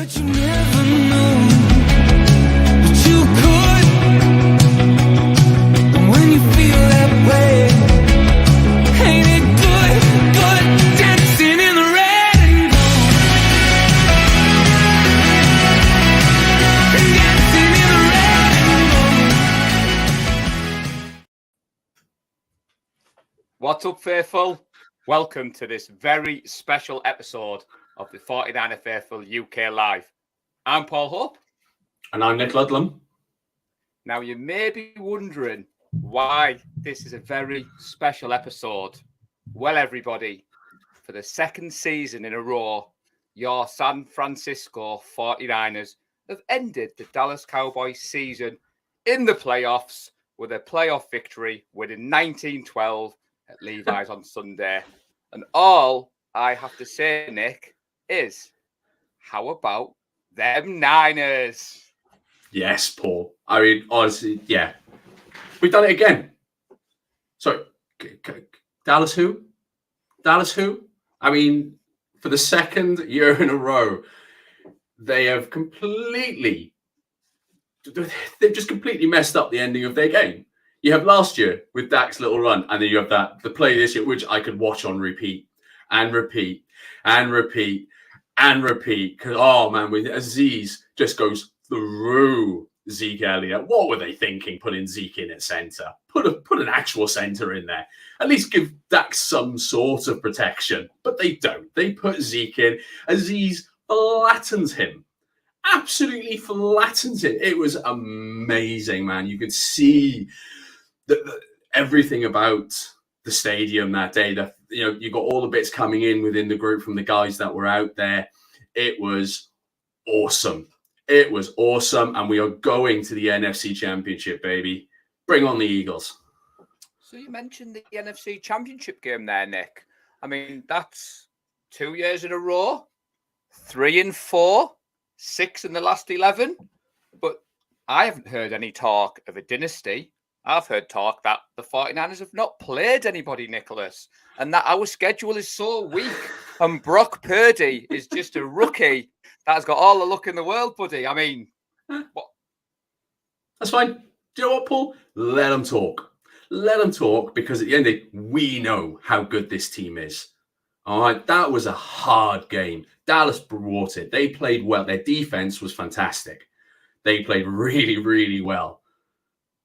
But you never know that you could. And when you feel that way, ain't it good, good dancing in the red and gold. Dancing in the red and gold. What's up, faithful? Welcome to this very special episode of the 49er Faithful UK Live. I'm Paul Hope. And I'm Nick Ludlham. Now, you may be wondering why this is a very special episode. Well, everybody, for the second season in a row, your San Francisco 49ers have ended the Dallas Cowboys season in the playoffs with a playoff victory, winning 19-12 at Levi's on Sunday. And all I have to say, Nick, is how about them Niners? Yes, Paul. I mean, honestly, yeah. We've done it again. So, Dallas who? Dallas who? I mean, for the second year in a row, they've just completely messed up the ending of their game. You have last year with Dak's little run, and then you have the play this year, which I could watch on repeat and repeat and repeat and repeat. Because, oh man, when Aziz just goes through Zeke Elliott, what were they thinking putting Zeke in at center? Put an actual center in there. At least give Dak some sort of protection. But they don't. They put Zeke in. Aziz flattens him. Absolutely flattens it. It was amazing, man. You could see everything about the stadium that day. You got all the bits coming in within the group from the guys that were out there. It was awesome. It was awesome, and we are going to the NFC Championship, baby. Bring on the Eagles. So you mentioned the NFC Championship game there, Nick. I mean, that's 2 years in a row, 3-4, 6 in the last 11. But I haven't heard any talk of a dynasty. I've heard talk that the 49ers have not played anybody, Nicholas, and that our schedule is so weak. And Brock Purdy is just a rookie that has got all the luck in the world, buddy. I mean, what? That's fine. Do you know what, Paul? Let them talk. Let them talk, because at the end of the day, we know how good this team is. All right, that was a hard game. Dallas brought it. They played well. Their defense was fantastic. They played really, really well.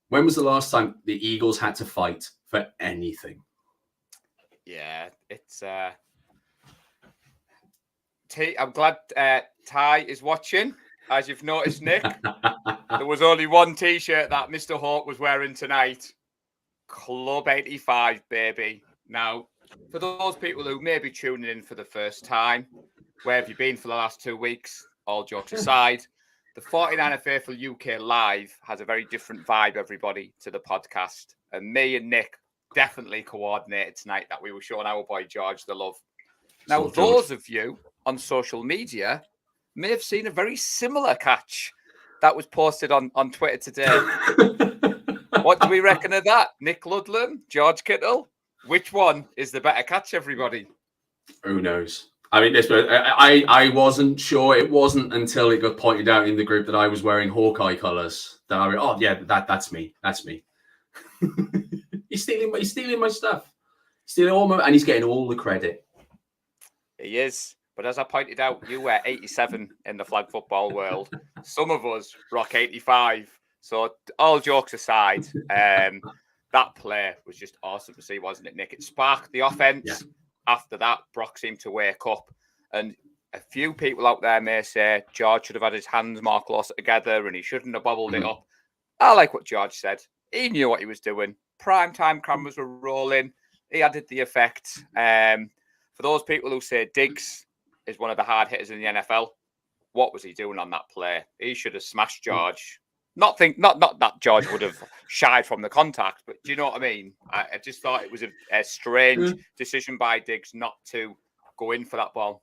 When was the last time the Eagles had to fight for anything? Yeah, it's... I'm glad Ty is watching. As you've noticed, Nick, there was only one T-shirt that Mr. Hawk was wearing tonight. Club 85, baby. Now, for those people who may be tuning in for the first time, where have you been for the last 2 weeks? All jokes aside, the 49er Faithful UK Live has a very different vibe, everybody, to the podcast. And me and Nick definitely coordinated tonight that we were showing our boy George the love. Now, those of you on social media may have seen a very similar catch that was posted on Twitter today. What do we reckon of that? Nick Ludlham, George Kittle? Which one is the better catch, everybody? Who knows? I mean, I wasn't sure. It wasn't until it got pointed out in the group that I was wearing Hawkeye colours that I went, oh yeah, that's me. That's me. He's stealing my stuff. Stealing all my, and he's getting all the credit. He is. But as I pointed out, you wear 87 in the flag football world. Some of us rock 85. So all jokes aside, that play was just awesome to see, wasn't it, Nick? It sparked the offense. Yeah. After that, Brock seemed to wake up. And a few people out there may say George should have had his hands more closer together and he shouldn't have bobbled it up. I like what George said. He knew what he was doing. Prime time cameras were rolling. He added the effect. For those people who say Diggs is one of the hard hitters in the NFL, what was he doing on that play? He should have smashed George. Not that George would have shied from the contact, but do you know what I mean? I just thought it was a strange decision by Diggs not to go in for that ball.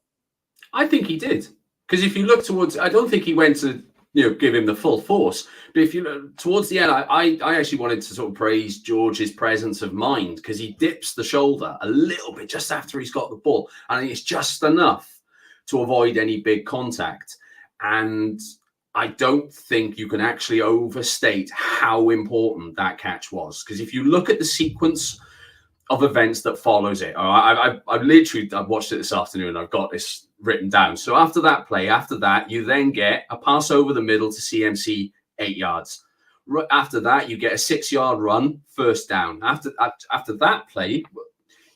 I think he did. Because if you look towards, I don't think he went to give him the full force. But if you look towards the end, I actually wanted to sort of praise George's presence of mind, because he dips the shoulder a little bit just after he's got the ball. And it's just enough to avoid any big contact. And I don't think you can actually overstate how important that catch was. Because if you look at the sequence of events that follows it, I've watched it this afternoon. I've got this written down. So after that, you then get a pass over the middle to CMC, 8 yards. After that, you get a 6-yard run, first down. After that play,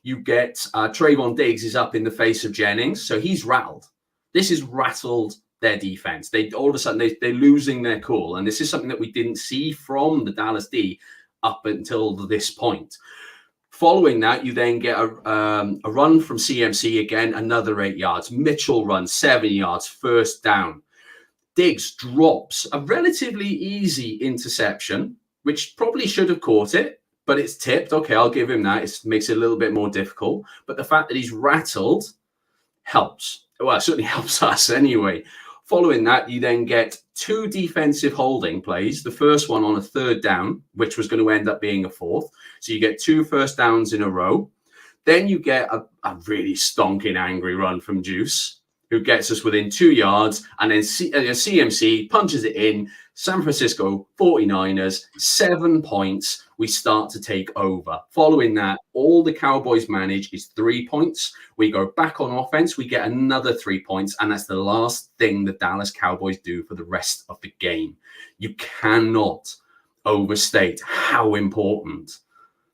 you get Trayvon Diggs is up in the face of Jennings, so he's rattled. This has rattled their defense. They all of a sudden they're losing their cool, and this is something that we didn't see from the Dallas D up until this point. Following that, you then get a run from CMC again, another 8 yards. Mitchell runs 7 yards, first down. Diggs drops a relatively easy interception, which probably should have caught it, but it's tipped. Okay, I'll give him that. It makes it a little bit more difficult. But the fact that he's rattled helps. Well, it certainly helps us anyway. Following that, you then get 2 defensive holding plays. The first one on a 3rd down, which was going to end up being a 4th. So you get 2 first downs in a row. Then you get a really stonking angry run from Juice, who gets us within 2 yards. And then CMC punches it in. San Francisco 49ers, 7 points. We start to take over. Following that, all the Cowboys manage is 3 points. We go back on offense. We get another 3 points. And that's the last thing the Dallas Cowboys do for the rest of the game. You cannot overstate how important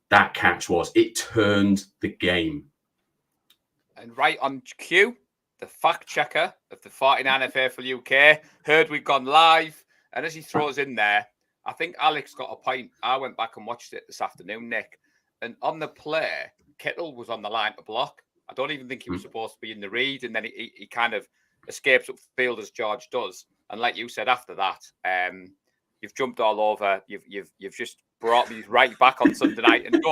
that catch was. It turned the game. And right on cue, the fact checker of the 49er Faithful UK heard we'd gone live. And as he throws in there, I think Alex got a point. I went back and watched it this afternoon, Nick. And on the play, Kittle was on the line to block. I don't even think he was supposed to be in the read. And then he kind of escapes upfield as George does. And like you said, after that, you've jumped all over. You've just brought me right back on Sunday night. And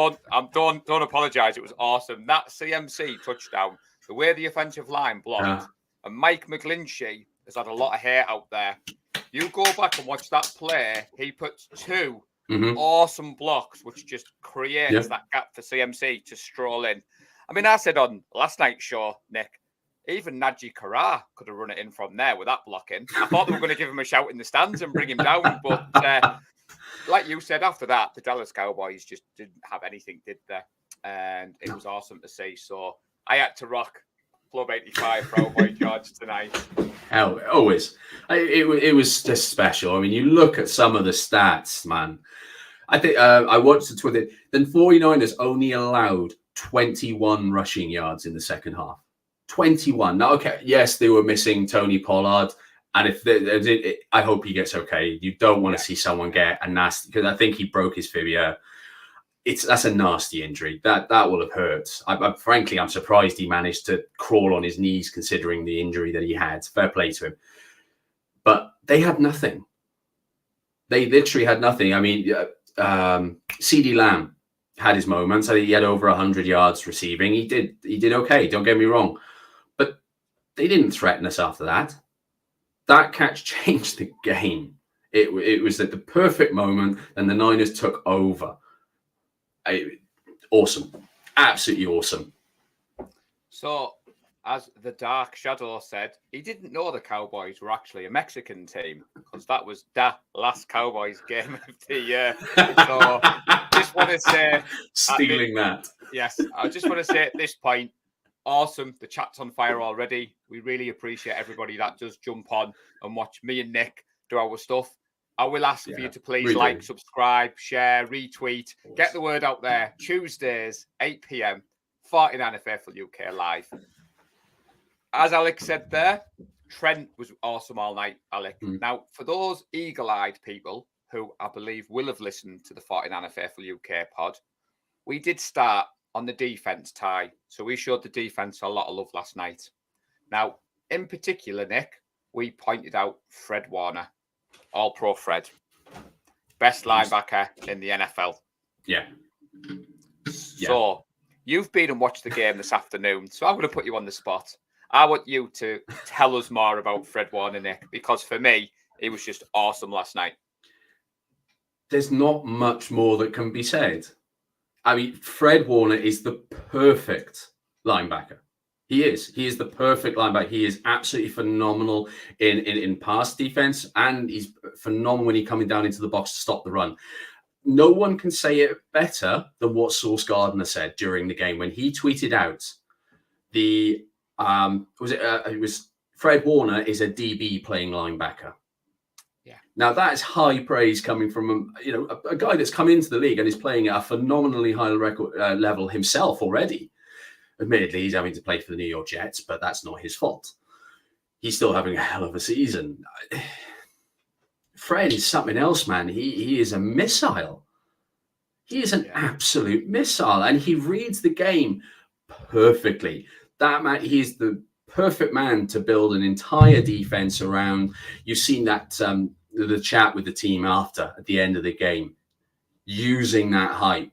don't apologise. It was awesome. That CMC touchdown, the way the offensive line blocked, and Mike McGlinchey has had a lot of hair out there. You go back and watch that play. He puts 2 awesome blocks, which just creates that gap for CMC to stroll in. I mean, I said on last night's show, Nick, even Najee Carragher could have run it in from there with that blocking. I thought they were going to give him a shout in the stands and bring him down. But like you said, after that, the Dallas Cowboys just didn't have anything, did they? And it was awesome to see. So I had to rock Club 85 Cowboy George tonight. Hell, always. It was just special. I mean, you look at some of the stats, man. I think I watched the Twitter. Then 49ers only allowed 21 rushing yards in the second half. 21. Now, okay, yes, they were missing Tony Pollard. And I hope he gets okay. You don't want to see someone get a nasty, because I think he broke his fibula. That's a nasty injury. That will have hurt. Frankly, I'm surprised he managed to crawl on his knees, considering the injury that he had. Fair play to him. But they had nothing. They literally had nothing. I mean, CeeDee Lamb had his moments. I think he had over 100 yards receiving. He did okay. Don't get me wrong. But they didn't threaten us after that. That catch changed the game. It was at the perfect moment, and the Niners took over. Awesome. Absolutely awesome. So, as the Dark Shadow said, he didn't know the Cowboys were actually a Mexican team, because that was the last Cowboys game of the year. So, just want to say... Stealing that. Yes, I just want to say at this point, awesome. The chat's on fire already. We really appreciate everybody that does jump on and watch me and Nick do our stuff. I will ask for you to please like, subscribe, share, retweet, get the word out there. Tuesdays, 8 p.m, 49er Faithful UK live. As Alex said there, Trent was awesome all night, Alex. Now, for those eagle-eyed people who I believe will have listened to the 49er Faithful UK pod, we did start on the defense, Ty. So we showed the defense a lot of love last night. Now, in particular, Nick, we pointed out Fred Warner. All-Pro Fred. Best linebacker in the NFL. Yeah. So, you've been and watched the game this afternoon, so I'm going to put you on the spot. I want you to tell us more about Fred Warner, Nick, because for me, he was just awesome last night. There's not much more that can be said. I mean, Fred Warner is the perfect linebacker. He is. He is the perfect linebacker. He is absolutely phenomenal in pass defense, and he's phenomenal when he's coming down into the box to stop the run. No one can say it better than what Sauce Gardner said during the game when he tweeted out it was Fred Warner is a DB playing linebacker. Yeah. Now that is high praise coming from a guy that's come into the league and is playing at a phenomenally high level himself already. Admittedly, he's having to play for the New York Jets, but that's not his fault. He's still having a hell of a season. Fred is something else, man. He is a missile. He is an absolute missile, and he reads the game perfectly. That man, he's the perfect man to build an entire defense around. You've seen that the chat with the team at the end of the game, using that hype.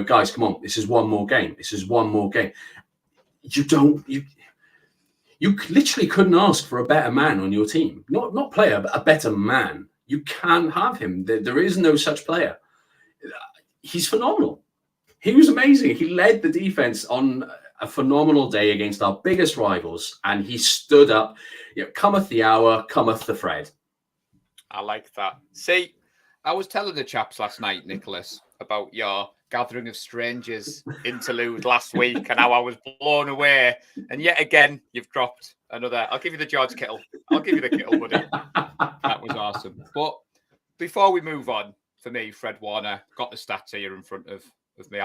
Guys, come on, this is one more game. This is one more game. You literally couldn't ask for a better man on your team. Not player, but a better man. You can have him. There is no such player. He's phenomenal. He was amazing. He led the defense on a phenomenal day against our biggest rivals, and he stood up. Cometh the hour, cometh the Fred. I like that. See, I was telling the chaps last night, Nicholas, about your gathering of strangers interlude last week and how I was blown away. And yet again, you've dropped another. I'll give you the George Kittle. I'll give you the Kittle, buddy. That was awesome. But before we move on, for me, Fred Warner got the stats here in front of me.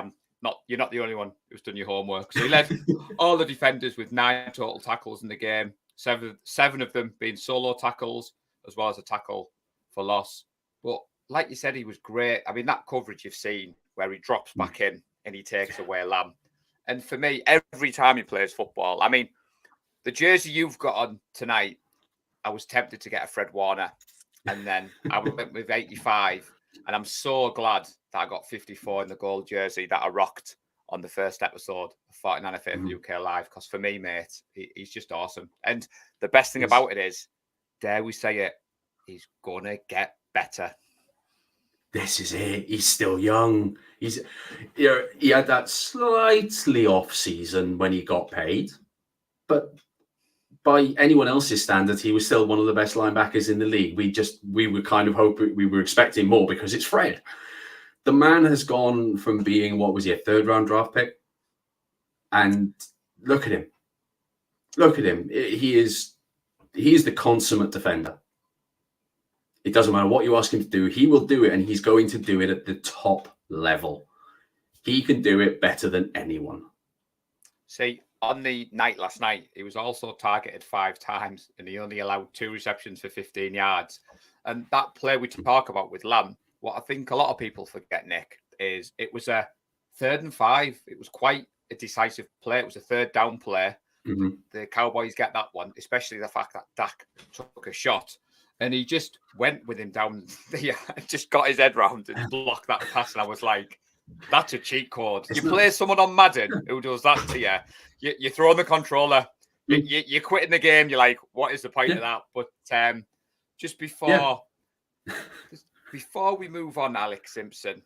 You're not the only one who's done your homework. So he led all the defenders with 9 total tackles in the game, seven of them being solo tackles, as well as a tackle for loss. But like you said, he was great. I mean, that coverage you've seen where he drops back in and he takes away Lamb. And for me, every time he plays football, I mean, the jersey you've got on tonight, I was tempted to get a Fred Warner. And then I went with 85. And I'm so glad that I got 54 in the gold jersey that I rocked on the first episode of 49erFaithfulUK Live. Because for me, mate, he's just awesome. And the best thing about it is, dare we say it, he's going to get better. This is it. He's still young. He had that slightly off season when he got paid, but by anyone else's standards, he was still one of the best linebackers in the league. We were kind of hoping, we were expecting more because it's Fred. The man has gone from being, what was he, a 3rd round draft pick? And look at him. Look at him. He is the consummate defender. It doesn't matter what you ask him to do. He will do it, and he's going to do it at the top level. He can do it better than anyone. See, on the night last night, he was also targeted 5 times, and he only allowed 2 receptions for 15 yards. And that play we talk about with Lamb, what I think a lot of people forget, Nick, is it was a 3rd and 5. It was quite a decisive play. It was a 3rd down play. Mm-hmm. The Cowboys get that one, especially the fact that Dak took a shot. And he just went with him down just got his head round and blocked that pass. And I was like, that's a cheat code. You play someone on Madden who does that to you. You throw on the controller. You're quitting the game. You're like, what is the point of that? But just before we move on, Alex Simpson,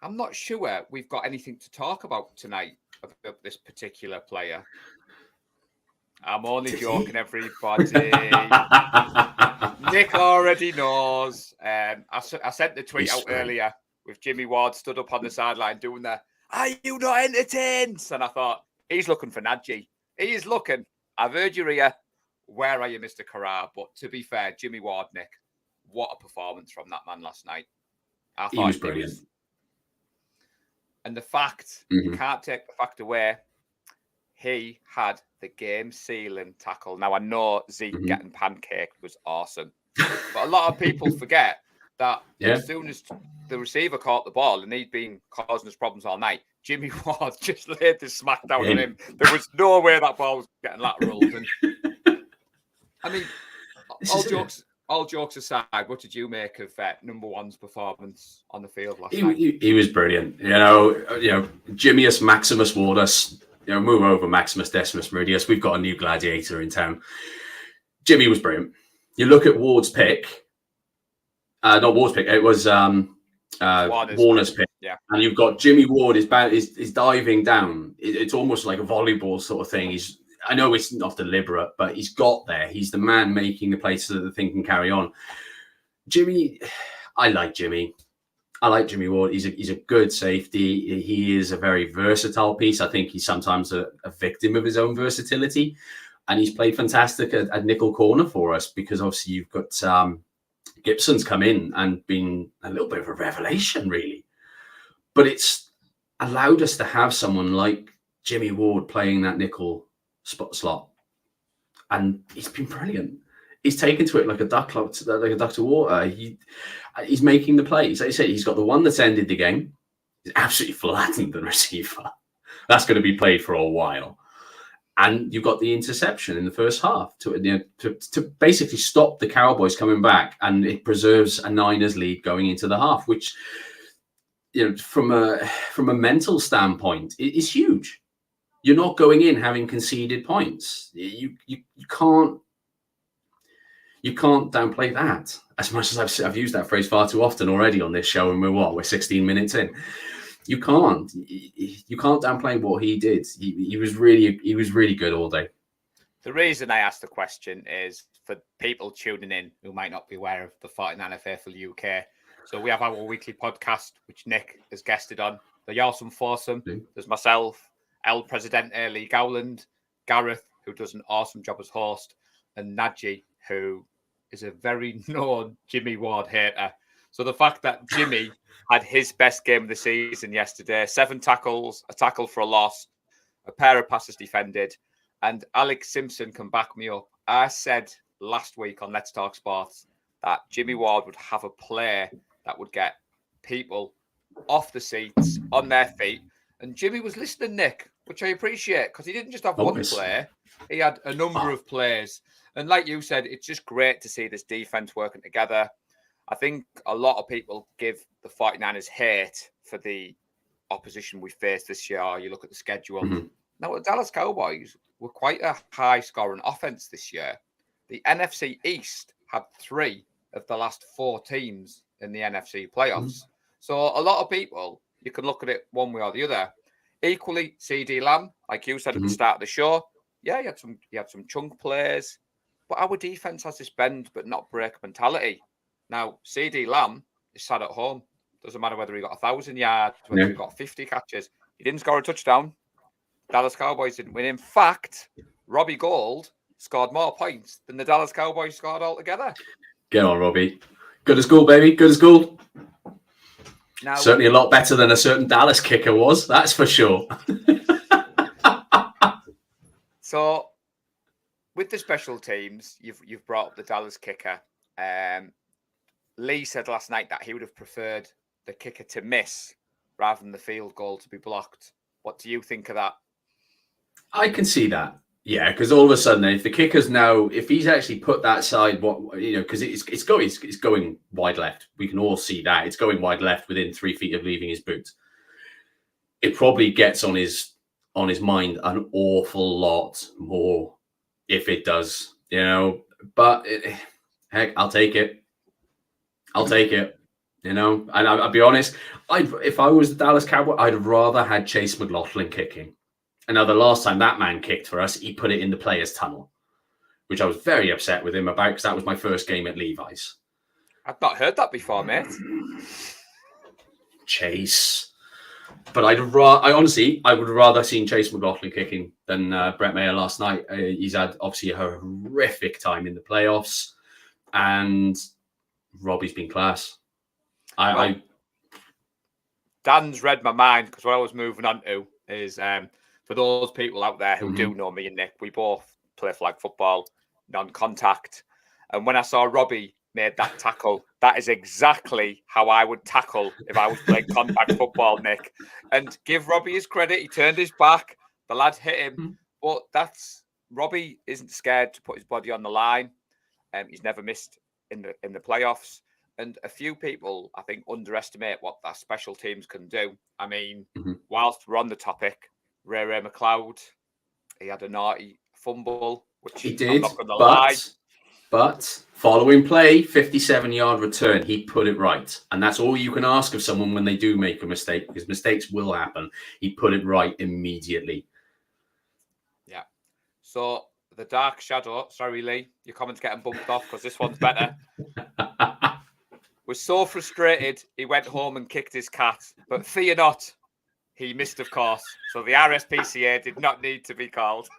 I'm not sure we've got anything to talk about tonight about this particular player. I'm only joking, everybody. Nick already knows. I sent the tweet out earlier with Jimmy Ward stood up on the sideline doing the, "Are you not entertained?" And I thought, he's looking for Nadji. He is looking. I've heard your ear. Where are you, Mr. Carrar? But to be fair, Jimmy Ward, Nick, what a performance from that man last night. I thought he was brilliant. And the fact, you can't take the fact away, he had the game-sealing tackle. Now, I know Zeke getting pancaked was awesome. But a lot of people forget that as soon as the receiver caught the ball, and he'd been causing us problems all night, Jimmy Ward just laid the smack down on him. There was no way that ball was getting lateraled. And I mean, all jokes aside, what did you make of number one's performance on the field last night? He was brilliant. You know, Jimmius Maximus Wardus. Move over Maximus Decimus Meridius. We've got a new gladiator in town. Jimmy was brilliant. You look at Ward's pick. Not Ward's pick. It was Warner's pick. Yeah. And you've got Jimmy Ward is diving down. It's almost like a volleyball sort of thing. He's I know it's not deliberate, but he's got there. He's the man making the play so that the thing can carry on. Jimmy, I like Jimmy. I like Jimmy Ward. He's a good safety. He is a very versatile piece. I think he's sometimes a victim of his own versatility. And he's played fantastic at nickel corner for us, because obviously you've got Gibson's come in and been a little bit of a revelation, really. But it's allowed us to have someone like Jimmy Ward playing that nickel slot. And he's been brilliant. He's taken to it like a duck to water. He's making the plays. Like I say, he's got the one that's ended the game. He's absolutely flattened the receiver. That's going to be played for a while. And you've got the interception in the first half to basically stop the Cowboys coming back, and it preserves a Niners lead going into the half, which, from a mental standpoint, is huge. You're not going in having conceded points. You can't downplay that. As much as I've used that phrase far too often already on this show, and we're 16 minutes in. You can't downplay what he did. He was really good all day. The reason I asked the question is for people tuning in who might not be aware of the 49er Faithful UK. So we have our weekly podcast, which Nick has guested on. The Yawsome Foursome. There's myself, El Presidente Lee Gowland, Gareth, who does an awesome job as host, and Nadji, who is a very known Jimmy Ward hater. So the fact that Jimmy had his best game of the season yesterday, 7 tackles, a tackle for a loss, a pair of passes defended, and Alex Simpson can back me up. I said last week on Let's Talk Sports that Jimmy Ward would have a play that would get people off the seats, on their feet. And Jimmy was listening, Nick, which I appreciate, because he didn't just have one play. He had a number of plays. And like you said, it's just great to see this defense working together. I think a lot of people give the 49ers hate for the opposition we faced this year. You look at the schedule. Mm-hmm. Now, the Dallas Cowboys were quite a high-scoring offense this year. The NFC East had 3 of the last 4 teams in the NFC playoffs. Mm-hmm. So a lot of people, you can look at it one way or the other. Equally, CD Lamb, like you said at the start of the show, yeah, he had some chunk plays, but our defense has this bend but not break mentality. Now, CD Lamb is sat at home. Doesn't matter whether he got 1,000 yards, whether he got 50 catches. He didn't score a touchdown. Dallas Cowboys didn't win. In fact, Robbie Gould scored more points than the Dallas Cowboys scored altogether. Get on, Robbie. Good as gold, baby. Good as gold. Now, certainly a lot better than a certain Dallas kicker was. That's for sure. So, with the special teams, you've brought up the Dallas kicker. Lee said last night that he would have preferred the kicker to miss rather than the field goal to be blocked. What do you think of that? I can see that. Yeah, because all of a sudden, if the kicker's now, if he's actually put that side, because it's going wide left. We can all see that it's going wide left within 3 feet of leaving his boot. It probably gets on his mind an awful lot more if it does, But heck, I'll take it. And I'll be honest. If I was the Dallas Cowboy, I'd have rather had Chase McLaughlin kicking. And now the last time that man kicked for us, he put it in the players' tunnel, which I was very upset with him about because that was my first game at Levi's. I've not heard that before, mate. Chase. But I would rather seen Chase McLaughlin kicking than Brett Maher last night. He's had obviously a horrific time in the playoffs, and Robbie's been class. Dan's read my mind because what I was moving on to is for those people out there who do know me and Nick, we both play flag football, non-contact. And when I saw Robbie made that tackle, that is exactly how I would tackle if I was playing contact football, Nick. And give Robbie his credit. He turned his back. The lad hit him. But Robbie isn't scared to put his body on the line. He's never missed in the playoffs. And a few people, I think, underestimate what that special teams can do. I mean, whilst we're on the topic, Ray McLeod, he had a naughty fumble, which he did, I'm not going to lie. But following play, 57-yard return, he put it right. And that's all you can ask of someone when they do make a mistake, because mistakes will happen. He put it right immediately. Yeah. So the Dark Shadow, sorry Lee, your comment's getting bumped off because this one's better. Was so frustrated he went home and kicked his cat, but fear not, he missed, of course. So the RSPCA did not need to be called.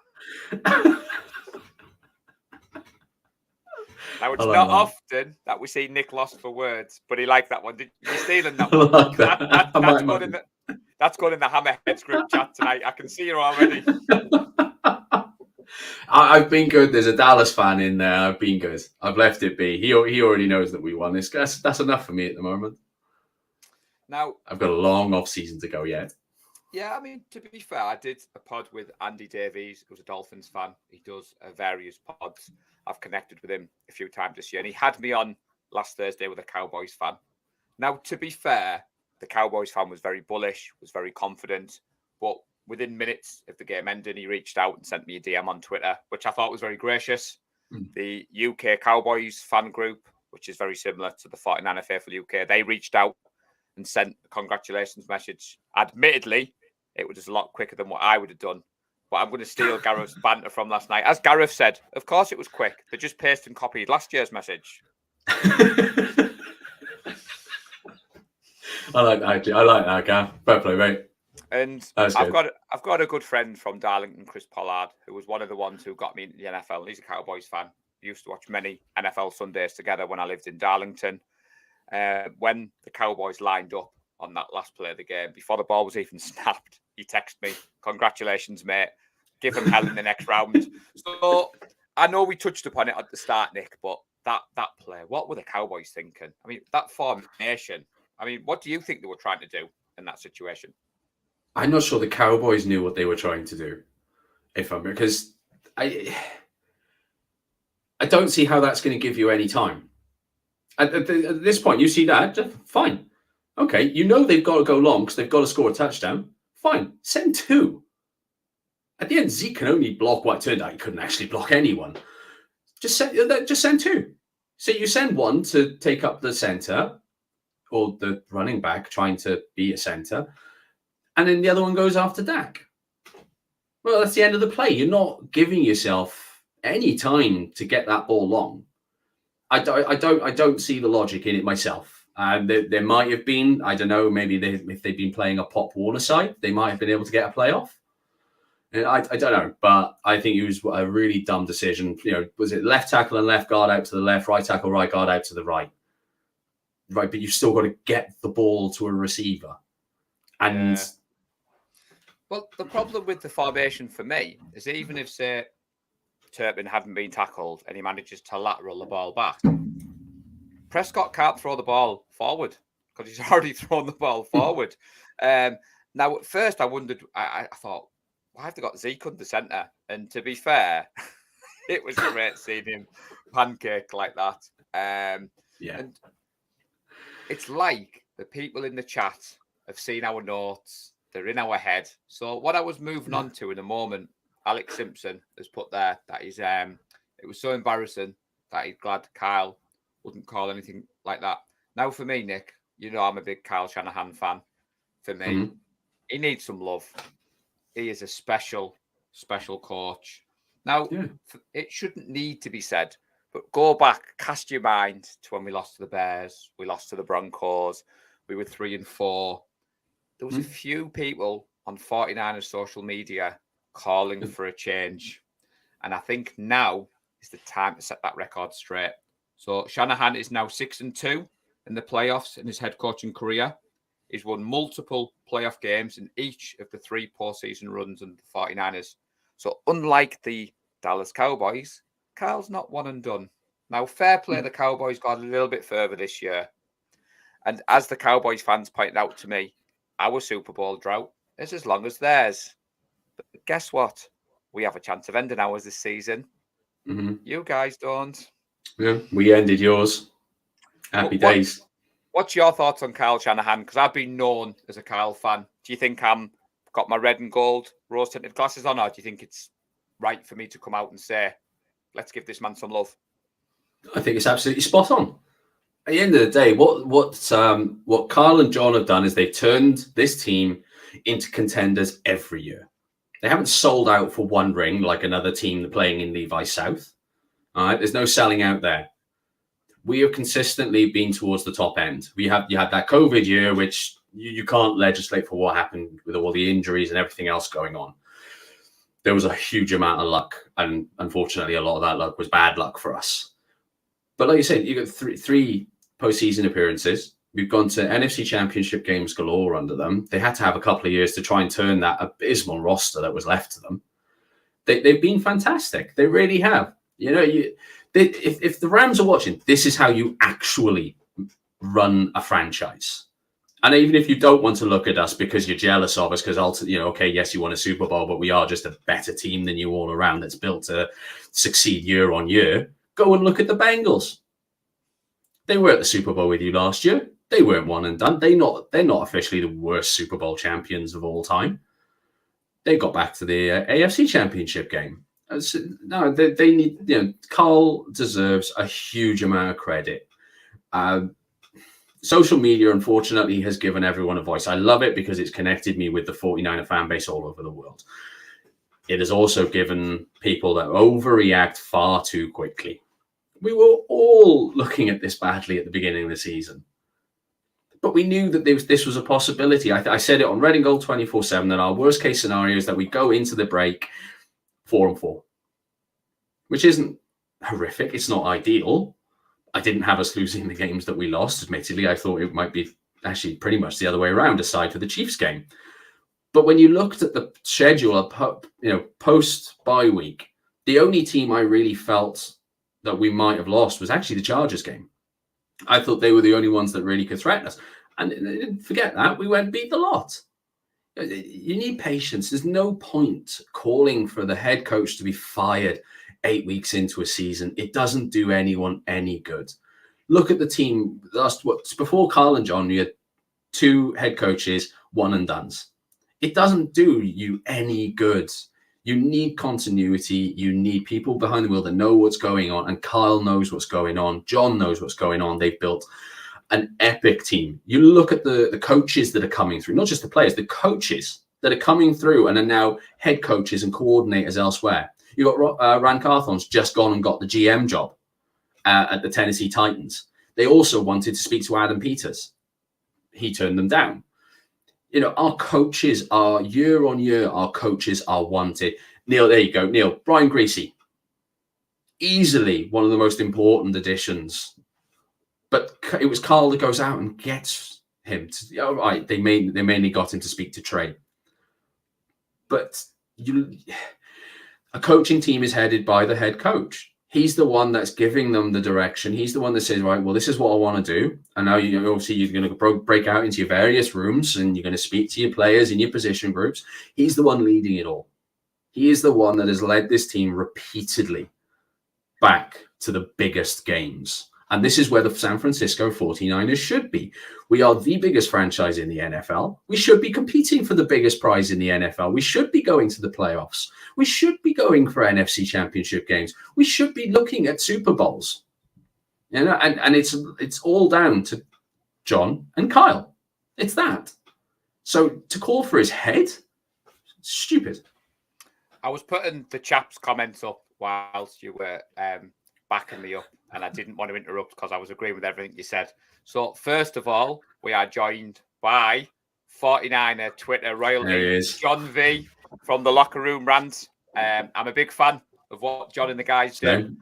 Now, it's not often that we see Nick lost for words, but he liked that one. Did you stealing that one? I like that. That's going in the Hammerheads group chat tonight. I can see you already. I've been good. There's a Dallas fan in there. I've been good. I've left it be. He already knows that we won this. That's enough for me at the moment. Now, I've got a long off season to go yet. Yeah, I mean, to be fair, I did a pod with Andy Davies, who's a Dolphins fan. He does various pods. I've connected with him a few times this year, and he had me on last Thursday with a Cowboys fan. Now, to be fair, the Cowboys fan was very bullish, was very confident, but within minutes of the game ending, he reached out and sent me a DM on Twitter, which I thought was very gracious. The UK Cowboys fan group, which is very similar to the 49erFaithfulUK, they reached out and sent a congratulations message. Admittedly, it was just a lot quicker than what I would have done. But I'm going to steal Gareth's banter from last night. As Gareth said, of course it was quick. They just pasted and copied last year's message. I like that, actually. I like that, Gav. Fair play, mate. And I've got a good friend from Darlington, Chris Pollard, who was one of the ones who got me into the NFL. He's a Cowboys fan. We used to watch many NFL Sundays together when I lived in Darlington. When the Cowboys lined up on that last play of the game, before the ball was even snapped, he texted me, "Congratulations, mate. Give them hell in the next round." So I know we touched upon it at the start, Nick, but that play, what were the Cowboys thinking? I mean, that formation. I mean, what do you think they were trying to do in that situation? I'm not sure the Cowboys knew what they were trying to do. Because I don't see how that's going to give you any time. At this point, you see that, fine. Okay, you know they've got to go long because they've got to score a touchdown. Fine, send two. At the end, Zeke can only block what turned out he couldn't actually block anyone. Just send two. So you send one to take up the center or the running back trying to be a center, and then the other one goes after Dak. Well, that's the end of the play. You're not giving yourself any time to get that ball long. I don't see the logic in it myself. There might have been, I don't know, maybe if they'd been playing a Pop Warner side, they might have been able to get a playoff. And I don't know, but I think it was a really dumb decision. You know, was it left tackle and left guard out to the left, right tackle, right guard out to the right? Right, but you've still got to get the ball to a receiver. And well, the problem with the formation for me is even if, say, Turpin hadn't been tackled and he manages to lateral the ball back, Prescott can't throw the ball forward because he's already thrown the ball forward. Now, at first, I wondered, I thought, why have they got Zeke under centre? And to be fair, it was great seeing him pancake like that. And it's like the people in the chat have seen our notes. They're in our head. So what I was moving on to in a moment, Alex Simpson has put there that he's, it was so embarrassing that he's glad Kyle wouldn't call anything like that. Now, for me, Nick, you know I'm a big Kyle Shanahan fan. For me, he needs some love. He is a special, special coach. Now, it shouldn't need to be said, but go back, cast your mind to when we lost to the Bears, we lost to the Broncos, we were 3-4. There was a few people on 49ers social media calling for a change. And I think now is the time to set that record straight. So Shanahan is now 6-2 in the playoffs in his head coaching career. He's won multiple playoff games in each of the 3 postseason runs in the 49ers. So unlike the Dallas Cowboys, Kyle's not one and done. Now, fair play, the Cowboys got a little bit further this year. And as the Cowboys fans pointed out to me, our Super Bowl drought is as long as theirs. But guess what? We have a chance of ending ours this season. You guys don't. Yeah, we ended yours. Happy days. What's your thoughts on Kyle Shanahan? Because I've been known as a Kyle fan. Do you think I'm got my red and gold rose-tinted glasses on, or do you think it's right for me to come out and say, let's give this man some love? I think it's absolutely spot on. At the end of the day, what Kyle and John have done is they've turned this team into contenders every year. They haven't sold out for one ring like another team playing in Levi South. All right, there's no selling out there. We have consistently been towards the top end. You had that COVID year, which you can't legislate for what happened with all the injuries and everything else going on. There was a huge amount of luck, and unfortunately, a lot of that luck was bad luck for us. But like you said, you got three postseason appearances. We've gone to NFC Championship games galore under them. They had to have a couple of years to try and turn that abysmal roster that was left to them. They've been fantastic. They really have. You know, if the Rams are watching, this is how you actually run a franchise. And even if you don't want to look at us because you're jealous of us, because okay, yes, you won a Super Bowl, but we are just a better team than you all around that's built to succeed year on year. Go and look at the Bengals. They were at the Super Bowl with you last year. They weren't one and done. They're not officially the worst Super Bowl champions of all time. They got back to the AFC Championship game. No, they need. Carl deserves a huge amount of credit. Social media, unfortunately, has given everyone a voice. I love it because it's connected me with the 49er fan base all over the world. It has also given people that overreact far too quickly. We were all looking at this badly at the beginning of the season. But we knew that this was a possibility. I said it on Red and Gold 24/7 that our worst case scenario is that we go into the break 4-4, which isn't horrific. It's not ideal. I didn't have us losing the games that we lost. Admittedly, I thought it might be actually pretty much the other way around, aside for the Chiefs game. But when you looked at the schedule, post bye week, the only team I really felt that we might have lost was actually the Chargers game. I thought they were the only ones that really could threaten us. And forget that, we went and beat the lot. You need patience. There's no point calling for the head coach to be fired 8 weeks into a season. It doesn't do anyone any good. Look at the team. Before Carl and John, you had 2 head coaches, one and dones. It doesn't do you any good. You need continuity. You need people behind the wheel that know what's going on. And Kyle knows what's going on. John knows what's going on. They've built an epic team. You look at the coaches that are coming through, not just the players, the coaches that are coming through and are now head coaches and coordinators elsewhere. You got Ran Carthon's just gone and got the GM job at the Tennessee Titans. They also wanted to speak to Adam Peters. He turned them down. Our coaches are year on year. Our coaches are wanted. Neil, there you go. Neil, Brian Greasy, easily one of the most important additions. But it was Carl that goes out and gets him. They mainly got him to speak to Trey. But a coaching team is headed by the head coach. He's the one that's giving them the direction. He's the one that says, right, well, this is what I want to do. And now obviously you're going to break out into your various rooms and you're going to speak to your players in your position groups. He's the one leading it all. He is the one that has led this team repeatedly back to the biggest games. And this is where the San Francisco 49ers should be. We are the biggest franchise in the NFL. We should be competing for the biggest prize in the NFL. We should be going to the playoffs. We should be going for NFC Championship games. We should be looking at Super Bowls. And it's all down to John and Kyle. It's that. So to call for his head, stupid. I was putting the chap's comments up whilst you were backing me up, and I didn't want to interrupt because I was agreeing with everything you said. So first of all, we are joined by 49er Twitter royalty, John V from the Locker Room Rant. I'm a big fan of what John and the guys do.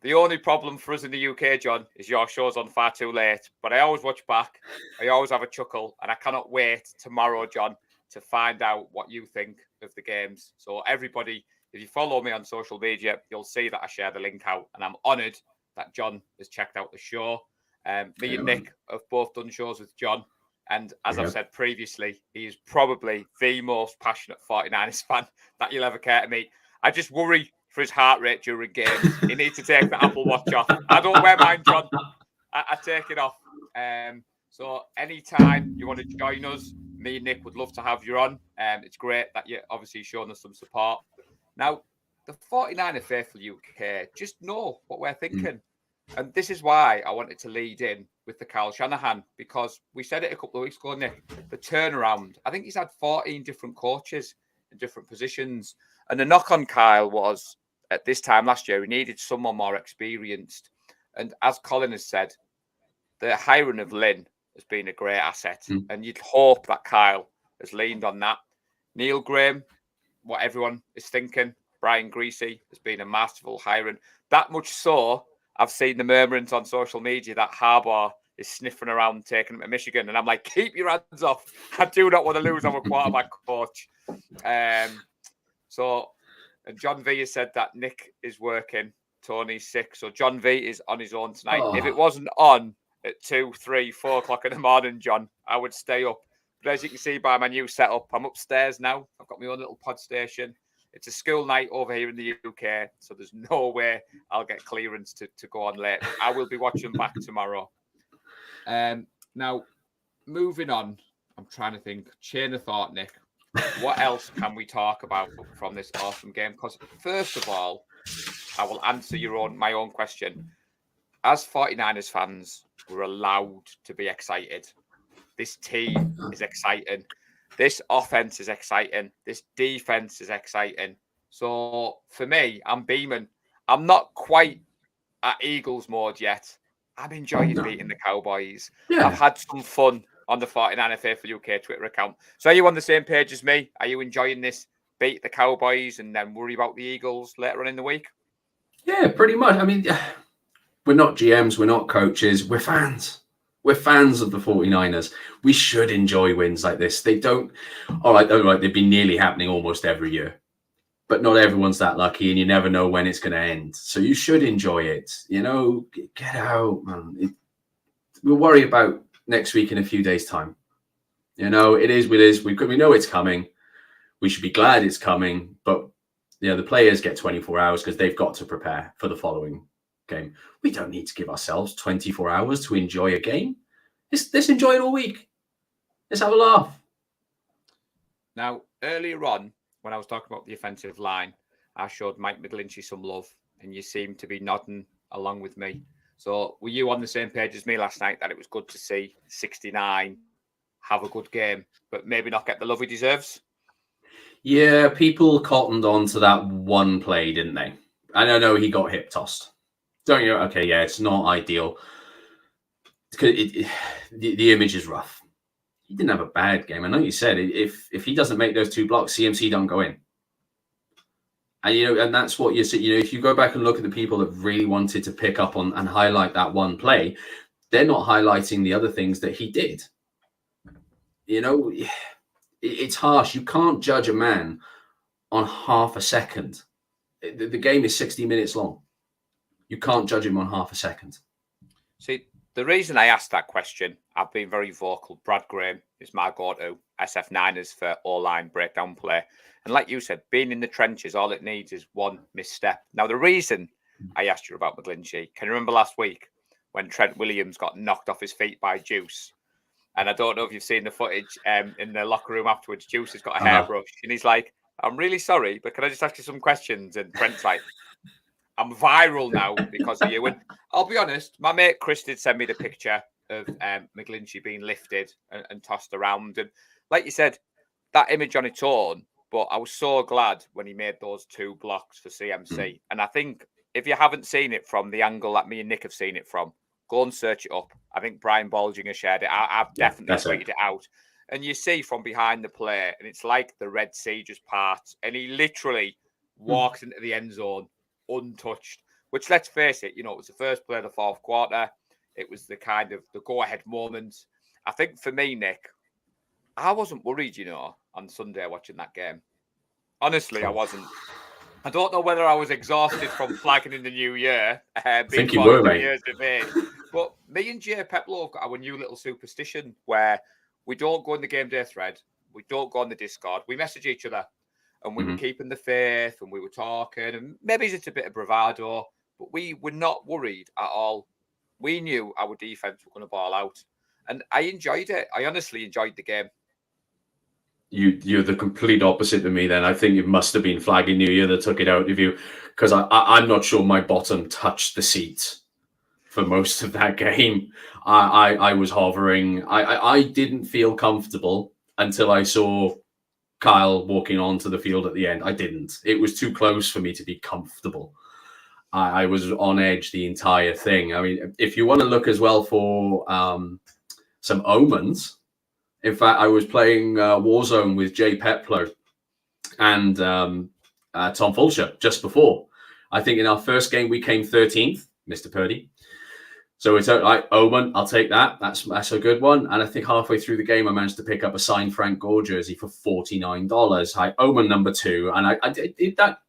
The only problem for us in the UK, John, is your show's on far too late. But I always watch back. I always have a chuckle, and I cannot wait tomorrow, John, to find out what you think of the games. So everybody, if you follow me on social media, you'll see that I share the link out, and I'm honoured that John has checked out the show. Me and Nick have both done shows with John, and as I've said previously, he is probably the most passionate 49ers fan that you'll ever care to meet. I just worry for his heart rate during games. He needs to take the Apple Watch off. I don't wear mine, John. I take it off. So anytime you want to join us, me and Nick would love to have you on. It's great that you're obviously showing us some support. Now, the 49er Faithful UK just know what we're thinking. And this is why I wanted to lead in with the Kyle Shanahan, because we said it a couple of weeks ago, Nick, the turnaround. I think he's had 14 different coaches in different positions. And the knock on Kyle was, at this time last year, he needed someone more experienced. And as Colin has said, the hiring of Lynn has been a great asset. And you'd hope that Kyle has leaned on that. Neil Graham, what everyone is thinking, Brian Greasy has been a masterful hiring. That much so, I've seen the murmurings on social media that Harbaugh is sniffing around taking him to Michigan. And I'm like, keep your hands off. I do not want to lose our quarterback coach. So John V has said that Nick is working. Tony's sick. So John V is on his own tonight. Oh. If it wasn't on at 2, 3, 4 o'clock in the morning, John, I would stay up. But as you can see by my new setup, I'm upstairs now. I've got my own little pod station. It's a school night over here in the UK, so there's no way I'll get clearance to go on late. I will be watching back tomorrow. Now, moving on, I'm trying to think. Chain of thought, Nick. What else can we talk about from this awesome game? Because first of all, I will answer my own question. As 49ers fans, we're allowed to be excited. This team is exciting. This offense is exciting. This defense is exciting. So for me, I'm beaming. I'm not quite at Eagles mode yet. I'm enjoying beating the Cowboys. Yeah. I've had some fun on the 49erFaithfulUK Twitter account. So are you on the same page as me? Are you enjoying this? Beat the Cowboys and then worry about the Eagles later on in the week? Yeah, pretty much. I mean, we're not GMs. We're not coaches. We're fans. We're fans of the 49ers. We should enjoy wins like this. They don't. All right, they've been nearly happening almost every year. But not everyone's that lucky, and you never know when it's going to end. So you should enjoy it. You know, get out, man. We'll worry about next week in a few days' time. You know, it is what it is. We know it's coming. We should be glad it's coming. But, you know, the players get 24 hours because they've got to prepare for the following game. We don't need to give ourselves 24 hours to enjoy a game. Let's enjoy it all week. Let's have a laugh. Now, earlier on, when I was talking about the offensive line, I showed Mike McGlinchey some love, and you seem to be nodding along with me. So were you on the same page as me last night that it was good to see 69 have a good game, but maybe not get the love he deserves? Yeah, people cottoned on to that one play, didn't they? And I know he got hip tossed. Don't you? Okay, yeah, it's not ideal. The image is rough. He didn't have a bad game. I know you said if he doesn't make those 2 blocks, CMC don't go in. And you know, and that's what you see. You know, if you go back and look at the people that really wanted to pick up on and highlight that one play, they're not highlighting the other things that he did. You know, it's harsh. You can't judge a man on half a second. The game is 60 minutes long. You can't judge him on half a second. See, the reason I asked that question, I've been very vocal. Brad Graham is my go-to SF9ers for all-line breakdown play. And like you said, being in the trenches, all it needs is one misstep. Now, the reason I asked you about McGlinchey, can you remember last week when Trent Williams got knocked off his feet by Juice? And I don't know if you've seen the footage in the locker room afterwards. Juice has got a hairbrush. And he's like, I'm really sorry, but can I just ask you some questions? And Trent's like, I'm viral now because of you. And I'll be honest, my mate Chris did send me the picture of McGlinchey being lifted and tossed around. And like you said, that image on its own, but I was so glad when he made those 2 blocks for CMC. And I think if you haven't seen it from the angle that me and Nick have seen it from, go and search it up. I think Brian Bolginger shared it. I've definitely tweeted it out. And you see from behind the play, and it's like the Red Sea just parts. And he literally walks into the end zone untouched, which, let's face it, you know, it was the first play of the 4th quarter. It was the kind of the go-ahead moment. I think for me, Nick, I wasn't worried, you know, on Sunday watching that game. Honestly, I wasn't. I don't know whether I was exhausted from flagging in the new year. I think you were, mate. Years of age. But me and Jay Peplow have got our new little superstition where we don't go in the game day thread. We don't go on the Discord. We message each other. And we were keeping the faith and we were talking. And maybe it's a bit of bravado, but we were not worried at all. We knew our defense were going to ball out. And I enjoyed it. I honestly enjoyed the game. You're the complete opposite of me then. I think it must have been flagging New Year that took it out of you, because I'm not sure my bottom touched the seat for most of that game. I was hovering. I didn't feel comfortable until I saw Kyle walking onto the field at the end. I didn't. It was too close for me to be comfortable. I was on edge the entire thing. I mean, if you want to look as well for some omens, in fact, I was playing Warzone with Jay Peplow and Tom Fulcher just before. I think in our first game, we came 13th, Mr. Purdy. So it's like, Omen, I'll take that. That's a good one. And I think halfway through the game, I managed to pick up a signed Frank Gore jersey for $49. Hi, Omen number 2. And I did that.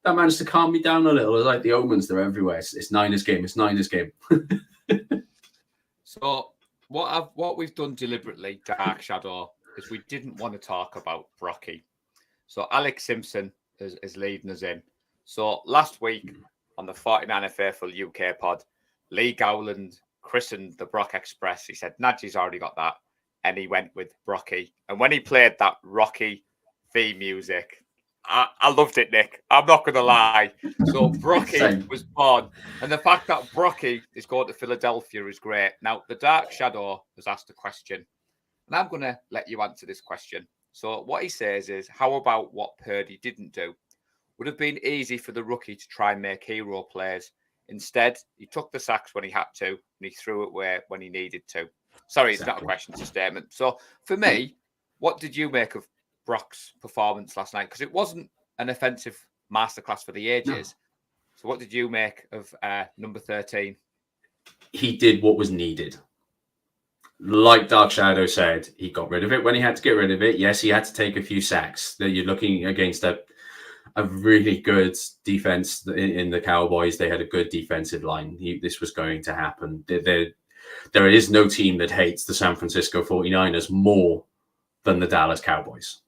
That managed to calm me down a little. I was like, the omens, they're everywhere. It's Niners game. It's Niners game. So what we've done deliberately, Dark Shadow, is we didn't want to talk about Brocky. So Alex Simpson is leading us in. So last week on the 49er Faithful UK pod, Lee Gowland christened the Brock Express. He said, Nadji's already got that. And he went with Brocky. And when he played that Rocky theme music, I loved it, Nick. I'm not going to lie. So Brocky was born. And the fact that Brocky is going to Philadelphia is great. Now, the Dark Shadow has asked a question. And I'm going to let you answer this question. So what he says is, how about what Purdy didn't do? Would have been easy for the rookie to try and make hero plays. Instead, he took the sacks when he had to, and he threw it away when he needed to. Sorry, it's not a question, it's a statement. So for me, what did you make of Brock's performance last night? Because it wasn't an offensive masterclass for the ages. No. So what did you make of number 13? He did what was needed. Like Dark Shadow said, he got rid of it when he had to get rid of it. Yes, he had to take a few sacks. You're looking against a really good defense in the Cowboys. They had a good defensive line. This was going to happen. There is no team that hates the San Francisco 49ers more than the Dallas Cowboys.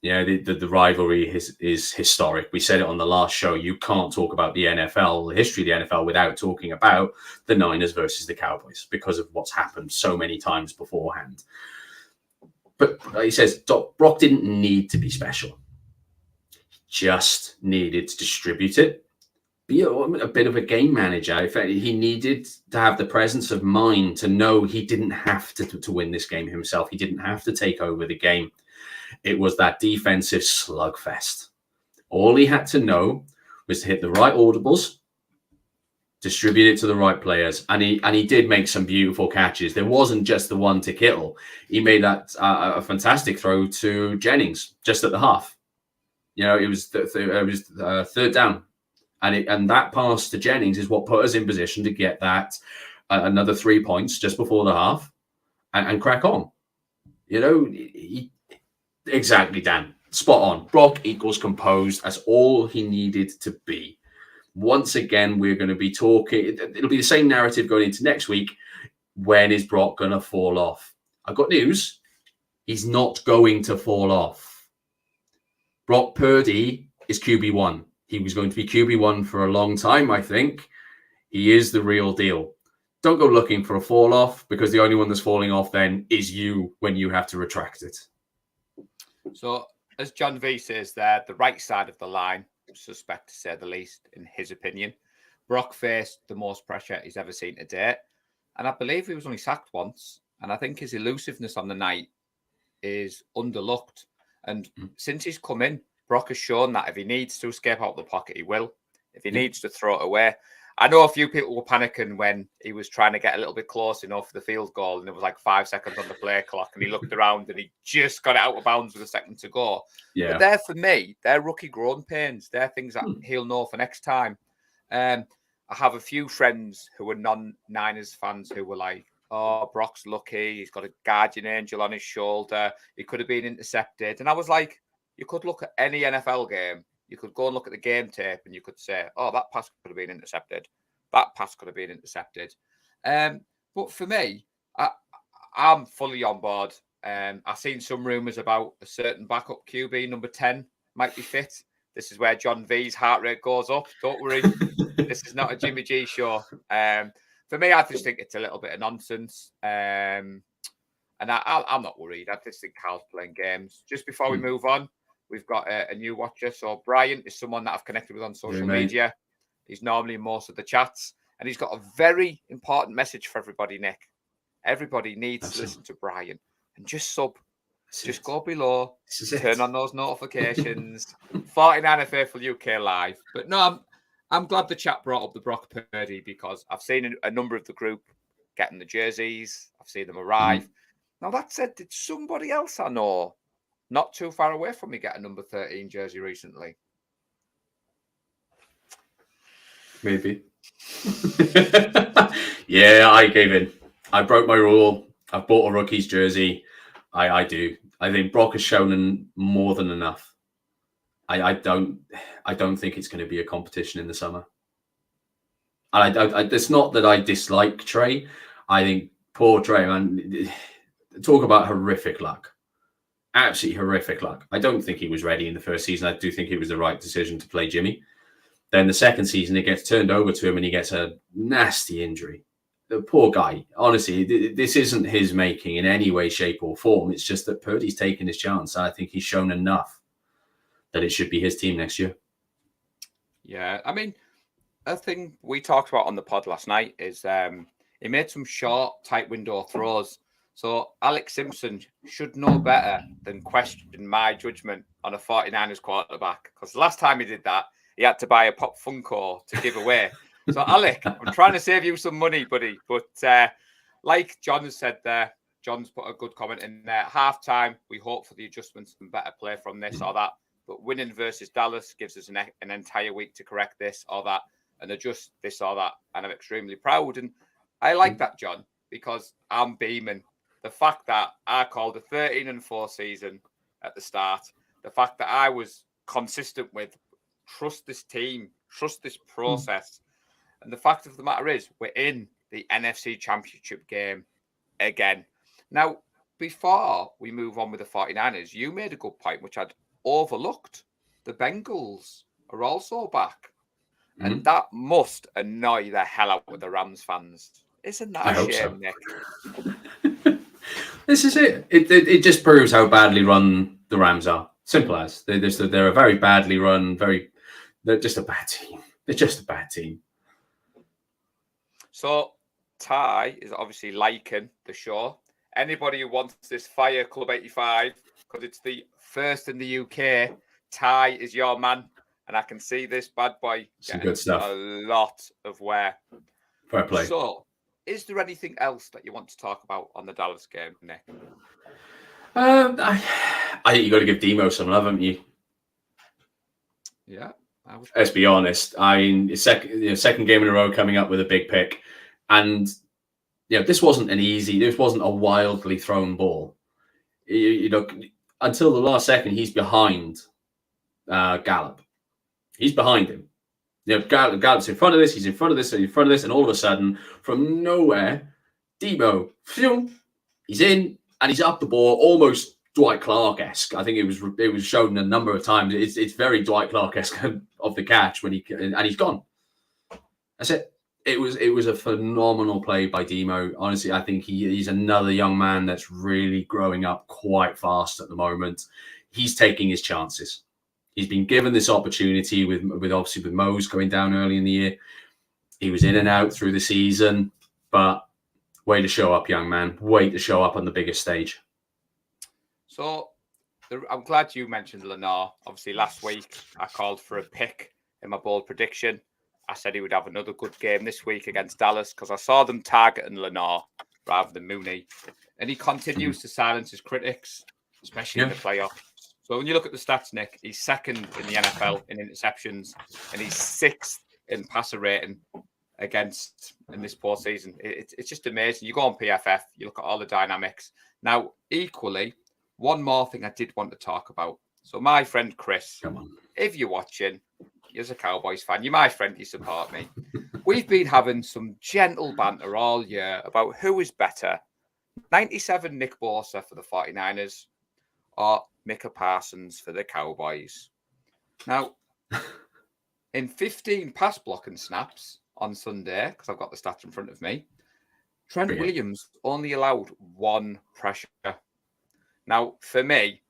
Yeah, the rivalry is historic. We said it on the last show. You can't talk about the NFL, the history of the NFL, without talking about the Niners versus the Cowboys because of what's happened so many times beforehand. But he says, Brock didn't need to be special. He just needed to distribute it, be a bit of a game manager. In fact, he needed to have the presence of mind to know he didn't have to win this game himself. He didn't have to take over the game. It was that defensive slugfest. All he had to know was to hit the right audibles, distribute it to the right players, and he did make some beautiful catches. There wasn't just the one to Kittle. He made that a fantastic throw to Jennings just at the half. You know, it was third down, and that pass to Jennings is what put us in position to get that another 3 points just before the half and crack on. You know, exactly, Dan. Spot on. Brock equals composed. That's all he needed to be. Once again, we're going to be talking. It'll be the same narrative going into next week. When is Brock going to fall off? I've got news. He's not going to fall off. Brock Purdy is QB1. He was going to be QB1 for a long time, I think. He is the real deal. Don't go looking for a fall off, because the only one that's falling off then is you when you have to retract it. So, as John V says there, the right side of the line, suspect to say the least, in his opinion, Brock faced the most pressure he's ever seen to date. And I believe he was only sacked once. And I think his elusiveness on the night is underlooked. And since he's come in, Brock has shown that if he needs to escape out of the pocket, he will. If he needs to throw it away. I know a few people were panicking when he was trying to get a little bit close enough for the field goal, and it was like 5 seconds on the play clock, and he looked around and he just got it out of bounds with a second to go. Yeah. But they're, for me, they're rookie growing pains. They're things that he'll know for next time. I have a few friends who are non-Niners fans who were like, oh, Brock's lucky. He's got a guardian angel on his shoulder. He could have been intercepted. And I was like, you could look at any NFL game. You could go and look at the game tape and you could say, oh, that pass could have been intercepted. That pass could have been intercepted. But for me, I'm fully on board. I've seen some rumours about a certain backup QB, number 10, might be fit. This is where John V's heart rate goes up. Don't worry. This is not a Jimmy G show. For me, I just think it's a little bit of nonsense. And I'm not worried. I just think Carl's playing games. Just before we move on, we've got a new watcher. So Brian is someone that I've connected with on social media. He's normally in most of the chats. And he's got a very important message for everybody, Nick. Everybody needs to listen to Brian and just sub. Just go below, This is turn it. on those notifications. 49er Faithful UK live. But no, I'm glad the chat brought up the Brock Purdy because I've seen a number of the group getting the jerseys. I've seen them arrive. Now, that said, did somebody else I know not too far away from me get a number 13 jersey recently? Maybe. Yeah, I gave in. I broke my rule. I've bought a rookie's jersey. I do. I think Brock has shown more than enough. I don't think it's going to be a competition in the summer. And it's not that I dislike Trey. I think poor Trey, man, talk about horrific luck. Absolutely horrific luck. I don't think he was ready in the first season. I do think it was the right decision to play Jimmy. Then the second season, it gets turned over to him and he gets a nasty injury. The poor guy, honestly, this isn't his making in any way, shape, or form. It's just that Purdy's taken his chance. I think he's shown enough that it should be his team next year. Yeah, I mean, a thing we talked about on the pod last night is he made some short, tight window throws. So Alex Simpson should know better than question my judgment on a 49ers quarterback. Because last time he did that, he had to buy a Pop Funko to give away. So, Alec, I'm trying to save you some money, buddy. But like John has said there, John's put a good comment in there. Halftime, we hope for the adjustments and better play from this or that. But winning versus Dallas gives us an entire week to correct this or that and adjust this or that. And I'm extremely proud. And I like that, John, because I'm beaming. The fact that I called a 13-4 season at the start, the fact that I was consistent with trust this team, trust this process. And the fact of the matter is, we're in the NFC Championship game again. Now, before we move on with the 49ers, you made a good point, which I'd overlooked. The Bengals are also back. And that must annoy the hell out with the Rams fans. Isn't that a shame, Nick? This is it. It just proves how badly run the Rams are. Simple as. They're a very badly run, they're just a bad team. They're just a bad team. So, Ty is obviously liking the show. Anybody who wants this Fire Club 85, because it's the first in the UK, Ty is your man. And I can see this bad boy Some good stuff. A lot of wear. Fair play. So, is there anything else that you want to talk about on the Dallas game, Nick? I think you got to give Demo some love, haven't you? Yeah. Let's be honest. I mean, second game in a row coming up with a big pick, and this wasn't a wildly thrown ball. Until the last second, he's behind Gallup. He's behind him. Gallup's in front of this. He's in front of this. And in front of this, and all of a sudden, from nowhere, Debo, he's in and he's up the ball almost Dwight Clark-esque. I think it was shown a number of times. It's very Dwight Clark-esque of the catch and he's gone. That's it. It was a phenomenal play by Demo. Honestly, I think he's another young man that's really growing up quite fast at the moment. He's taking his chances. He's been given this opportunity with Mose going down early in the year. He was in and out through the season, but way to show up, young man. Way to show up on the biggest stage. So I'm glad you mentioned Lenore. Obviously, last week I called for a pick in my bold prediction. I said he would have another good game this week against Dallas because I saw them targeting Lenore rather than Mooney. And he continues to silence his critics, especially in the playoffs. So when you look at the stats, Nick, he's second in the NFL in interceptions and he's sixth in passer rating in this postseason. It's just amazing. You go on PFF, you look at all the dynamics. Now, equally, one more thing I did want to talk about. So my friend Chris, if you're watching, you're a Cowboys fan, you're my friend, you support me. We've been having some gentle banter all year about who is better, 97 Nick Bosa for the 49ers or Micah Parsons for the Cowboys. Now, in 15 pass blocking snaps on Sunday, because I've got the stats in front of me, Trent Williams only allowed one pressure. Now, for me,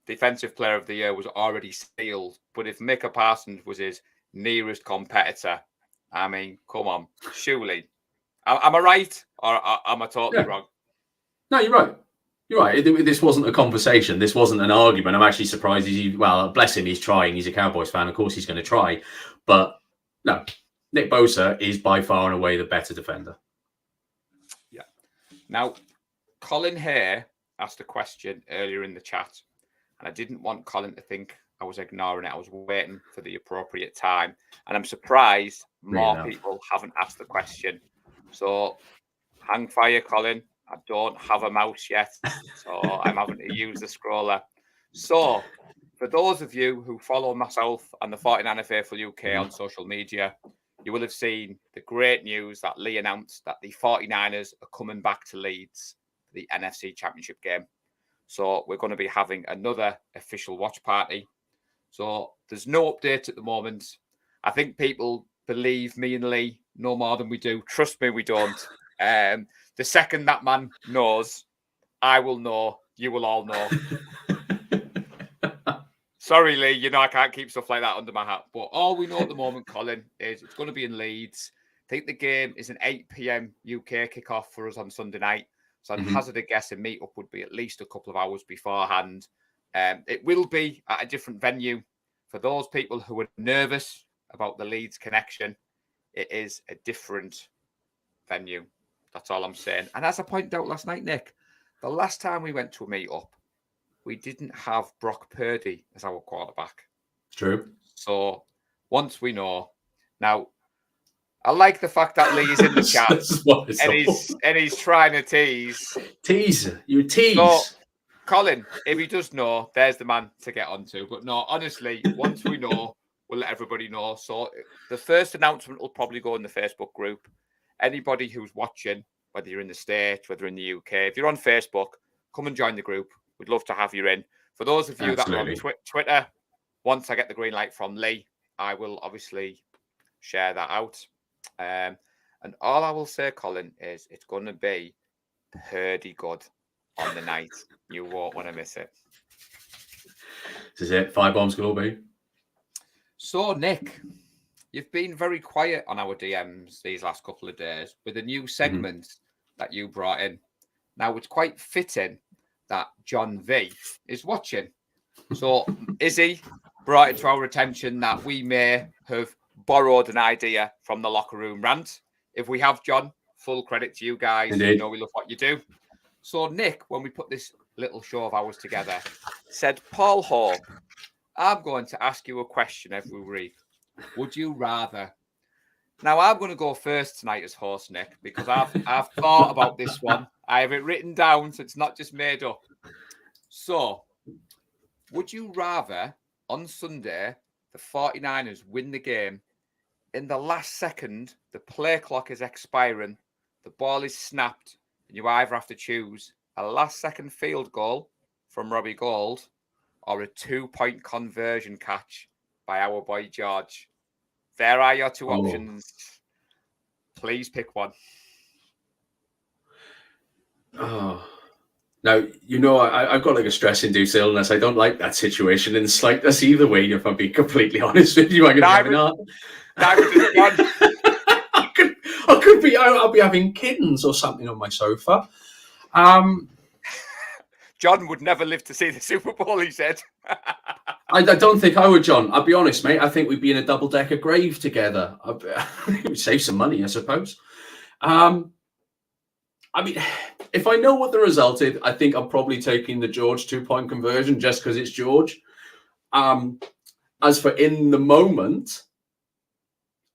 Defensive Player of the Year was already sealed, but if Micah Parsons was his nearest competitor, I mean, come on, surely. Am I right or am I totally wrong? No, you're right. You're right. This wasn't a conversation. This wasn't an argument. I'm actually surprised. Well, bless him. He's trying. He's a Cowboys fan. Of course, he's going to try. But no, Nick Bosa is by far and away the better defender. Yeah. Now, Colin here asked a question earlier in the chat, and I didn't want Colin to think I was ignoring it. I was waiting for the appropriate time, and I'm surprised more people haven't asked the question. So, hang fire, Colin. I don't have a mouse yet, so I'm having to use the scroller. So, for those of you who follow myself and the 49er Faithful UK on social media, you will have seen the great news that Lee announced that the 49ers are coming back to Leeds for the NFC Championship game. So, we're going to be having another official watch party. So, there's no update at the moment. I think people believe me and Lee no more than we do. Trust me, we don't. The second that man knows, I will know. You will all know. Sorry, Lee. You know I can't keep stuff like that under my hat. But all we know at the moment, Colin, is it's going to be in Leeds. I think the game is an 8 p.m. UK kickoff for us on Sunday night. So I'd hazard a guess a meet-up would be at least a couple of hours beforehand. It will be at a different venue. For those people who are nervous about the Leeds connection, it is a different venue. That's all I'm saying. And as I pointed out last night, Nick, the last time we went to a meet-up, we didn't have Brock Purdy as our quarterback. True. So once we know. Now, I like the fact that Lee is in the chat and he's trying to tease. Tease. You tease. So, Colin, if he does know, there's the man to get onto. But no, honestly, once we know, we'll let everybody know. So the first announcement will probably go in the Facebook group. Anybody who's watching, whether you're in the States, whether in the UK, if you're on Facebook, come and join the group. We'd love to have you in. For those of you that are on Twitter, once I get the green light from Lee, I will obviously share that out. And all I will say, Colin, is it's going to be pretty good on the night. You won't want to miss it. This is it. 5 bombs will be. So, Nick, you've been very quiet on our DMs these last couple of days with a new segment that you brought in. Now, it's quite fitting that John V is watching. So, Izzy brought it to our attention that we may have borrowed an idea from the locker room rant. If we have, John, full credit to you guys. Indeed. You know we love what you do. So, Nick, when we put this little show of ours together, said, Paul Hope, I'm going to ask you a question every week. Would you rather? Now, I'm going to go first tonight as host, Nick, because I've thought about this one. I have it written down, so it's not just made up. So, would you rather on Sunday the 49ers win the game? In the last second, the play clock is expiring, the ball is snapped, and you either have to choose a last-second field goal from Robbie Gould or a 2-point conversion catch by our boy George. There are your two options. Please pick one. Oh. Now, you know, I've got like a stress-induced illness. I don't like that situation in the slightest either way, if I'm being completely honest with you. I'm going to I'll be having kittens or something on my sofa. John would never live to see the Super Bowl, he said. I don't think I would, John. I'll be honest, mate. I think we'd be in a double-decker grave together. We'd save some money, I suppose. I mean, if I know what the result is, I think I'm probably taking the George 2-point conversion just because it's George. As for in the moment,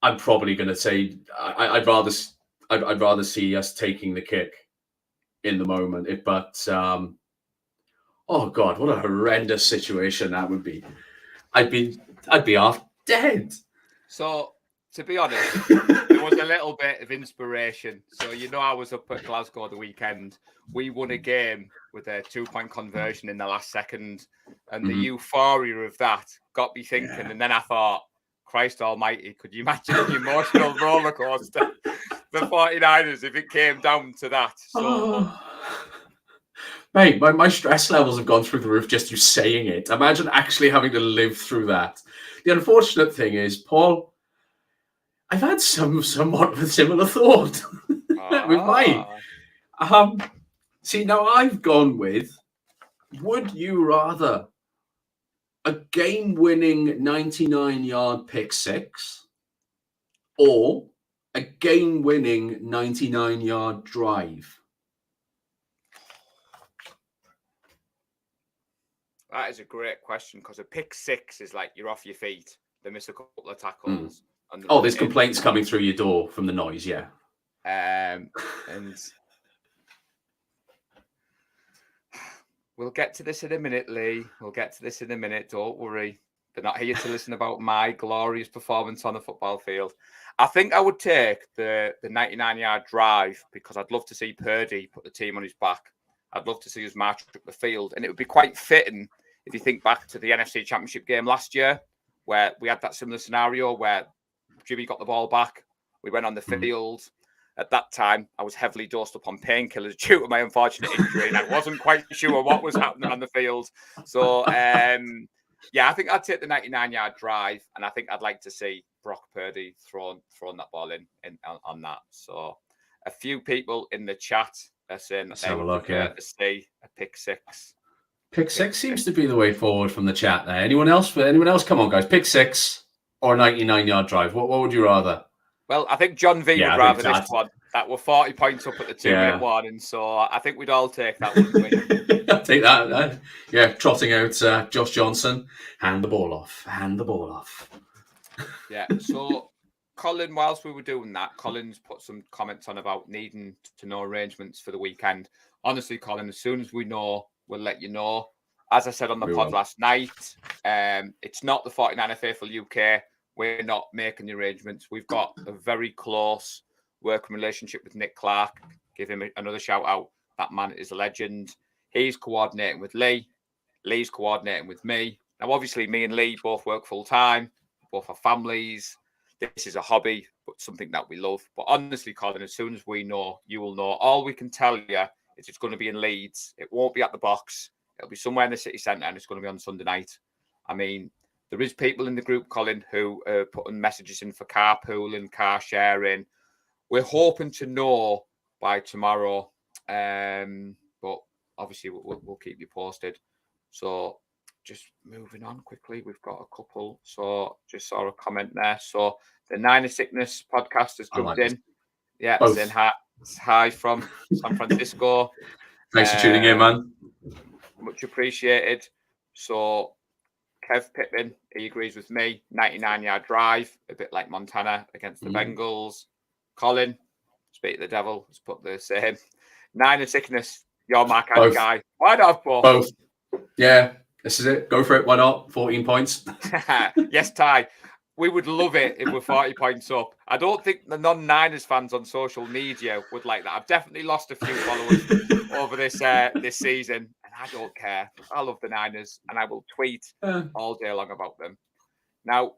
I'm probably going to say I'd rather see us taking the kick in the moment. Oh God, what a horrendous situation that would be. I'd be half dead. So, to be honest, there was a little bit of inspiration. So, you know, I was up at Glasgow the weekend. We won a game with a 2-point conversion in the last second. And the euphoria of that got me thinking. Yeah. And then I thought, Christ almighty, could you imagine the emotional roller coaster? The 49ers, if it came down to that. So, mate, my stress levels have gone through the roof just you saying it. Imagine actually having to live through that. The unfortunate thing is, Paul, I've had somewhat of a similar thought with mine. See, now I've gone with, would you rather a game-winning 99-yard pick six or a game-winning 99-yard drive? That is a great question, because a pick six is like you're off your feet. They miss a couple of tackles. And Oh, there's complaints coming through your door from the noise, yeah. And we'll get to this in a minute, Lee. We'll get to this in a minute. Don't worry. They're not here to listen about my glorious performance on the football field. I think I would take the 99-yard drive, because I'd love to see Purdy put the team on his back. I'd love to see us march up the field. And it would be quite fitting if you think back to the NFC Championship game last year, where we had that similar scenario where Jimmy got the ball back. We went on the field. At that time, I was heavily dosed up on painkillers due to my unfortunate injury, and I wasn't quite sure what was happening on the field. So, yeah, I think I'd take the 99-yard drive, and I think I'd like to see Brock Purdy throwing that ball in on that. So, a few people in the chat are saying that they would prefer to see a pick six. Pick six seems to be the way forward from the chat there. Anyone else? Come on, guys. Pick six or 99-yard drive. What would you rather? Well, I think John V would rather this one. That were 40 points up at the 2-minute warning. So I think we'd all take that, wouldn't we? I'll take that. Yeah, trotting out Josh Johnson. Hand the ball off. Yeah, so Colin, whilst we were doing that, Colin's put some comments on about needing to know arrangements for the weekend. Honestly, Colin, as soon as we know, we'll let you know. As I said on the pod last night, it's not the 49er Faithful UK. We're not making the arrangements. We've got a very close working relationship with Nick Clark. Give him another shout out. That man is a legend. He's coordinating with Lee. Lee's coordinating with me. Now, obviously, me and Lee both work full time, both have families. This is a hobby, but something that we love. But honestly, Colin, as soon as we know, you will know. All we can tell you is it's going to be in Leeds. It won't be at the box. It'll be somewhere in the city centre, and it's going to be on Sunday night. I mean, there is people in the group, Colin, who are putting messages in for carpooling, car sharing. We're hoping to know by tomorrow, but obviously we'll keep you posted. So just moving on quickly, we've got a couple. So just saw a comment there. So the Niner Sickness podcast has jumped in. Yeah, saying hi from San Francisco. Thanks for tuning in, man. Much appreciated. So Kev Pittman, he agrees with me. 99-yard drive, a bit like Montana against the Bengals. Colin, speak of the devil, has put the same. Niner Sickness, you're my kind of guy. Why not have both? Yeah, this is it. Go for it. Why not? 14 points. Yes, Ty. We would love it if we're 40 points up. I don't think the non-Niners fans on social media would like that. I've definitely lost a few followers over this season, and I don't care. I love the Niners, and I will tweet all day long about them. Now,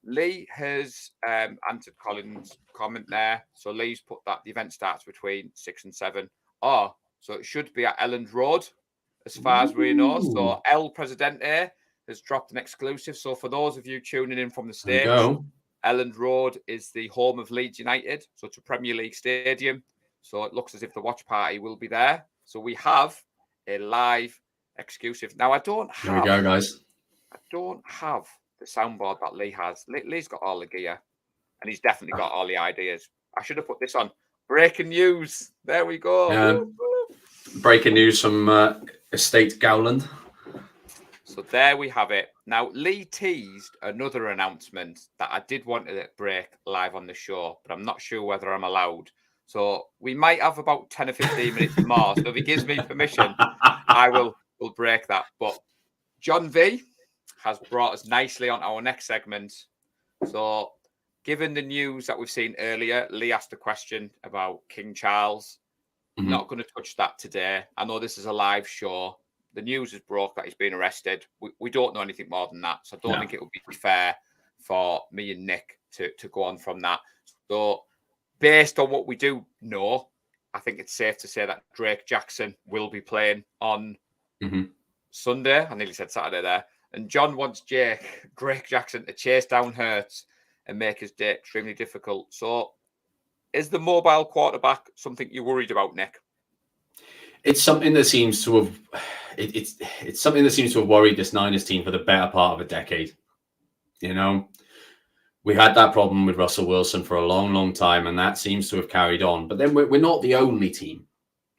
Lee has answered Colin's comment there. So Lee's put that the event starts between 6 and 7. So it should be at Elland Road, as far as we know. So El Presidente has dropped an exclusive. So for those of you tuning in from the States, Elland Road is the home of Leeds United. So it's a Premier League stadium. So it looks as if the watch party will be there. So we have a live exclusive. Now, I don't have... Here we go, guys. I don't have the soundboard that Lee has. Lee's got all the gear, and he's definitely got all the ideas. I should have put this on. Breaking news. There we go. Breaking news from Estate Gowland. So there we have it. Now, Lee teased another announcement that I did want to break live on the show, but I'm not sure whether I'm allowed. So we might have about 10 or 15 minutes more. So if he gives me permission, I will break that. But John V has brought us nicely on our next segment. So given the news that we've seen earlier, Lee asked a question about King Charles. Not going to touch that today. I know this is a live show. The news is broke that he's been arrested. We don't know anything more than that. So I don't think it would be fair for me and Nick to go on from that. So based on what we do know, I think it's safe to say that Drake Jackson will be playing on Sunday. I nearly said Saturday there. And John wants Drake Jackson to chase down Hurts and make his day extremely difficult. So is the mobile quarterback something you're worried about, Nick? it's something that seems to have it's something that seems to have worried this Niners team for the better part of a decade. You know, we had that problem with Russell Wilson for a long, long time, and that seems to have carried on. But then we're not the only team.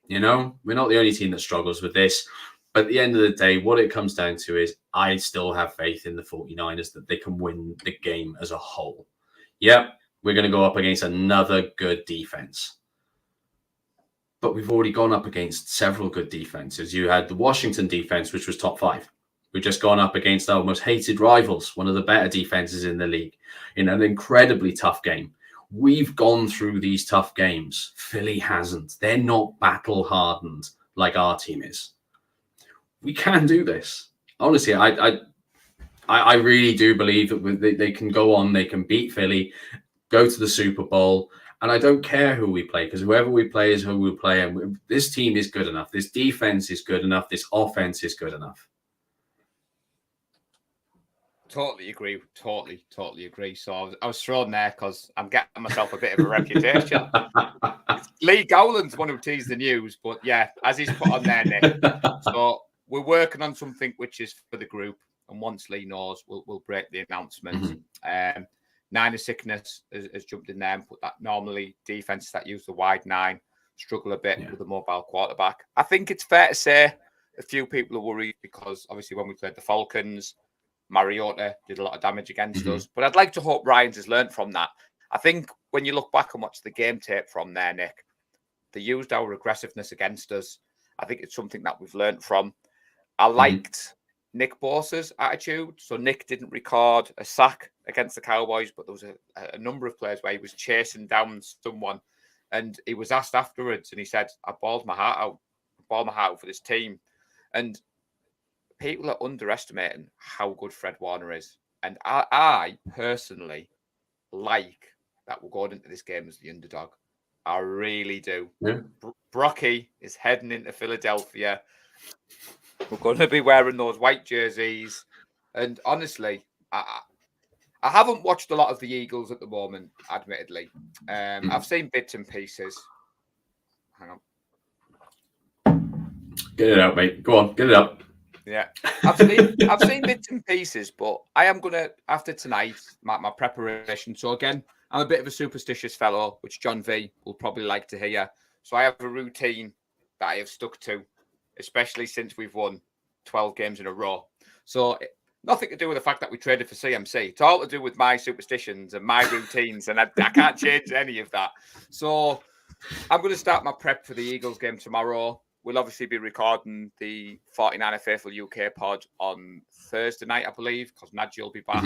You know, we're not the only team that struggles with this. But at the end of the day, what it comes down to is I still have faith in the 49ers that they can win the game as a whole. Yep, we're going to go up against another good defense. But we've already gone up against several good defenses. You had the Washington defense, which was top 5. We've just gone up against our most hated rivals, one of the better defenses in the league, in an incredibly tough game. We've gone through these tough games. Philly hasn't. They're not battle hardened like our team is. We can do this. Honestly, I really do believe that they can go on. They can beat Philly, go to the Super Bowl. And I don't care who we play, because whoever we play is who we play. And this team is good enough. This defense is good enough. This offense is good enough. Totally agree. Totally agree. So I was thrown there because I'm getting myself a bit of a reputation. Lee Gowland's one who teased the news, but yeah, as he's put on there, Nick. So we're working on something which is for the group, and once Lee knows, we'll break the announcement. Mm-hmm. Niner sickness has jumped in there and put that. Normally defenses that use the wide 9 struggle a bit with a mobile quarterback. I think it's fair to say a few people are worried because obviously when we played the Falcons, Mariota did a lot of damage against us. But I'd like to hope Ryans has learned from that. I think when you look back and watch the game tape from there, Nick, they used our aggressiveness against us. I think it's something that we've learned from. I liked Nick Bosa's attitude. So Nick didn't record a sack against the Cowboys, but there was a number of plays where he was chasing down someone, and he was asked afterwards, and he said, I bawled my heart out for this team. And people are underestimating how good Fred Warner is. And I personally like that we're going into this game as the underdog. I really do. Yeah. Brocky is heading into Philadelphia. We're going to be wearing those white jerseys. And honestly, I haven't watched a lot of the Eagles at the moment, admittedly. I've seen bits and pieces. Hang on. Get it out, mate. Go on, get it up. Yeah. I've seen bits and pieces, but I am going to, after tonight, my preparation. So again, I'm a bit of a superstitious fellow, which John V will probably like to hear. So I have a routine that I have stuck to, especially since we've won 12 games in a row. So nothing to do with the fact that we traded for CMC. It's all to do with my superstitions and my routines, and I can't change any of that. So I'm going to start my prep for the Eagles game tomorrow. We'll obviously be recording the 49er Faithful UK pod on Thursday night, I believe, because Nadji will be back.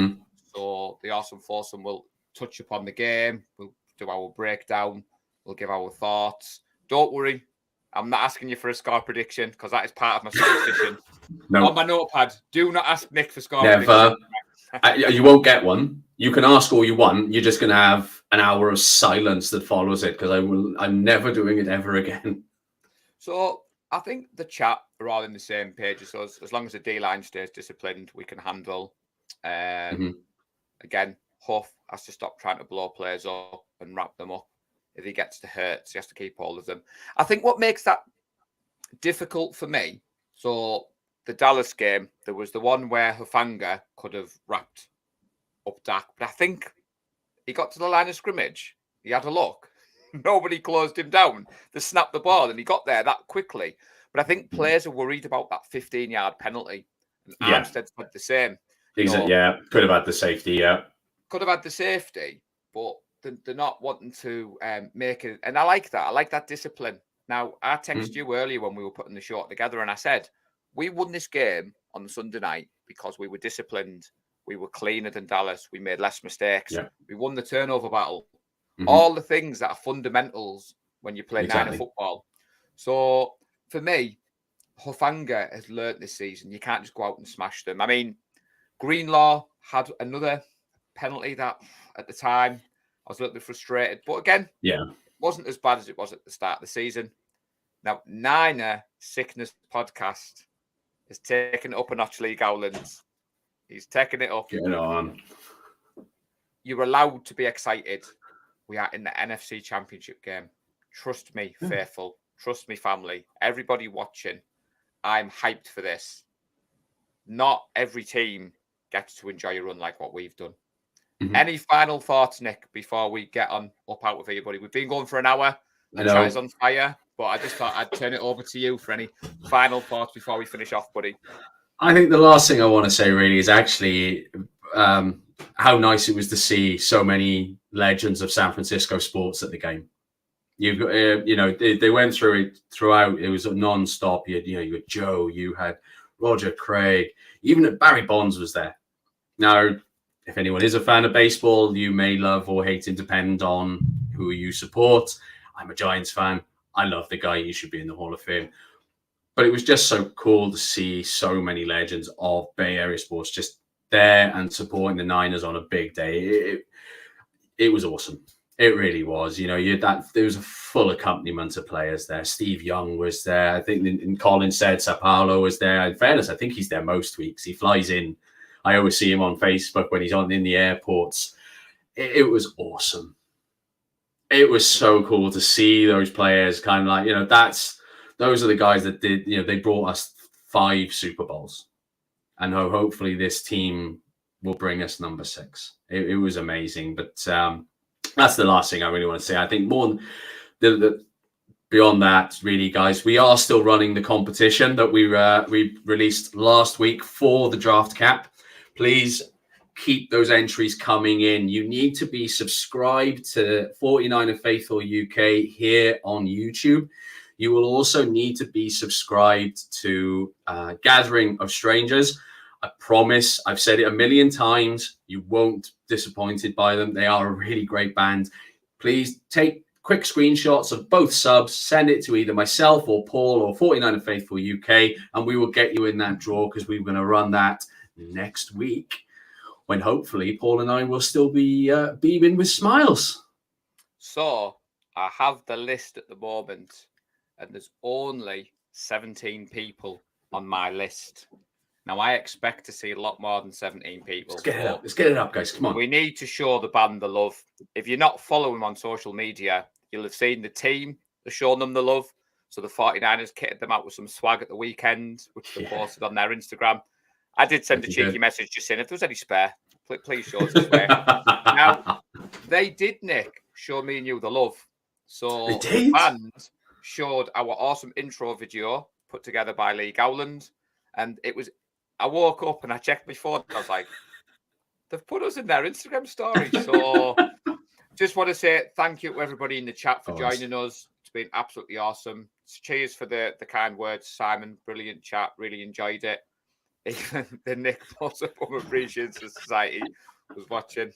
So the Awesome Foursome will touch upon the game. We'll do our breakdown. We'll give our thoughts. Don't worry. I'm not asking you for a score prediction because that is part of my superstition. No. On my notepad, do not ask Nick for score Never. prediction. You won't get one. You can ask all you want. You're just going to have an hour of silence that follows it because I'm never doing it ever again. So I think the chat are all in the same page as us. As long as the D-line stays disciplined, we can handle. Again, Huff has to stop trying to blow players up and wrap them up. If he gets to Hurts, he has to keep hold of them. I think what makes that difficult for me, so the Dallas game, there was the one where Hufanga could have wrapped up Dak, but I think he got to the line of scrimmage. He had a look. Nobody closed him down. They snapped the ball and he got there that quickly. But I think players are worried about that 15-yard penalty. And Armstead said the same. Yeah, could have had the safety, yeah. Could have had the safety, but they're not wanting to make it. And I like that. I like that discipline. Now, I texted you earlier when we were putting the short together and I said, we won this game on Sunday night because we were disciplined. We were cleaner than Dallas. We made less mistakes. Yeah. We won the turnover battle. All the things that are fundamentals when you play Niner football. So for me, Hufanga has learnt this season. You can't just go out and smash them. I mean, Greenlaw had another penalty that at the time I was a little bit frustrated. But again, it wasn't as bad as it was at the start of the season. Now, Niner Sickness Podcast is taking it up a notch, Lee Gowlands. He's taking it up. Get on. You're allowed to be excited. We are in the NFC Championship game. Trust me, faithful. trust me, family, everybody watching, I'm hyped for this. Not every team gets to enjoy a run like what we've done. Mhm. Any final thoughts, Nick, before we get on up out with everybody? We've been going for an hour. I The chat know. is on fire, but I just thought I'd turn it over to you for any final thoughts before we finish off, buddy. I think the last thing I want to say really is actually how nice it was to see so many legends of San Francisco sports at the game. You've got, they went through it throughout. It was non-stop. You had Joe, you had Roger Craig, even Barry Bonds was there. Now, if anyone is a fan of baseball, you may love or hate him, depend on who you support. I'm a Giants fan. I love the guy. He should be in the Hall of Fame. But it was just so cool to see so many legends of Bay Area sports just there and supporting the Niners on a big day. It was awesome. It really was. There was a full accompaniment of players there. Steve Young was there. I think, and Colin said Sao Paulo was there. In fairness, I think he's there most weeks. He flies in. I always see him on Facebook when he's in the airports. It was awesome. It was so cool to see those players kind of like, those are the guys that did, they brought us 5 Super Bowls. And hopefully this team will bring us number 6. It was amazing. But that's the last thing I really want to say. I think more beyond that, really, guys, we are still running the competition that we released last week for the draft cap. Please keep those entries coming in. You need to be subscribed to 49er Faithful UK here on YouTube. You will also need to be subscribed to Gathering of Strangers. I promise, I've said it a million times, you won't be disappointed by them. They are a really great band. Please take quick screenshots of both subs, send it to either myself or Paul or 49er Faithful UK, and we will get you in that draw because we're going to run that next week when hopefully Paul and I will still be beaming with smiles. So I have the list at the moment, and there's only 17 people on my list. Now, I expect to see a lot more than 17 people. Let's get it up. Let's get it up, guys. Come on. We need to show the band the love. If you're not following them on social media, you'll have seen the team has shown them the love. So the 49ers kitted them out with some swag at the weekend, which they posted on their Instagram. I did send a cheeky message just saying, if there was any spare, please show us this way. Now, they did, Nick, show me and you the love. So the band showed our awesome intro video put together by Lee Gowland. And it was, I woke up and I checked my phone. And I was like, they've put us in their Instagram story. So just want to say thank you to everybody in the chat for joining us. It's been absolutely awesome. Cheers for the kind words, Simon. Brilliant chat. Really enjoyed it. Even the Nick Potter Appreciation Society was watching.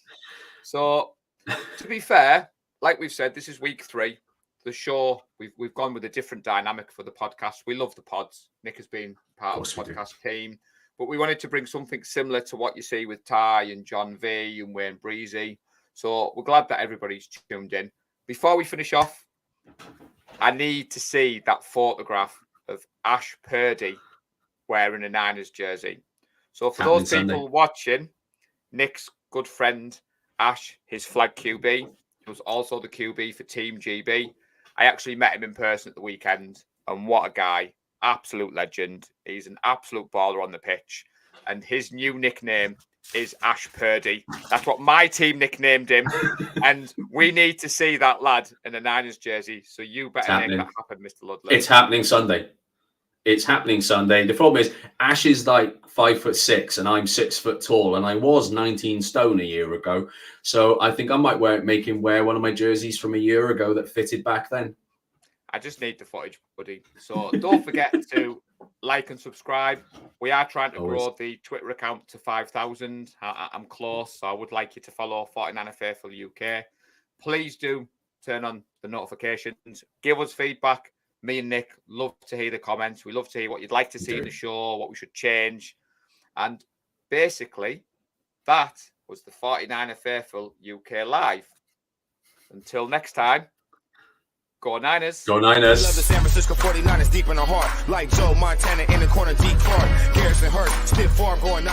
So to be fair, like we've said, this is week 3. The show, we've gone with a different dynamic for the podcast. We love the pods. Nick has been part of the podcast team, but we wanted to bring something similar to what you see with Ty and John V and Wayne Breezy. So we're glad that everybody's tuned in. Before we finish off, I need to see that photograph of Ash Purdy wearing a Niners jersey. So for those people watching, Nick's good friend, Ash, his flag QB, was also the QB for Team GB. I actually met him in person at the weekend, and what a guy. Absolute legend. He's an absolute baller on the pitch. And his new nickname is Ash Purdy. That's what my team nicknamed him. And we need to see that lad in a Niners jersey. So you better make that happen, Mr. Ludlham. It's happening Sunday. It's happening Sunday. The problem is Ash is like 5'6" and I'm 6 foot tall, and I was 19 stone a year ago. So I think I might make him wear one of my jerseys from a year ago that fitted back then. I just need the footage, buddy. So don't forget to like and subscribe. We are trying to grow the Twitter account to 5,000. I'm close, so I would like you to follow 49erFaithfulUK. Please do turn on the notifications. Give us feedback. Me and Nick love to hear the comments. We love to hear what you'd like to see in the show, what we should change. And basically, that was the 49er Faithful UK Live. Until next time, go Niners. Go Niners. Love the San Francisco 49ers deep in the heart. Like Joe Montana in the corner, deep card. Garrison Hurst, stiff farm going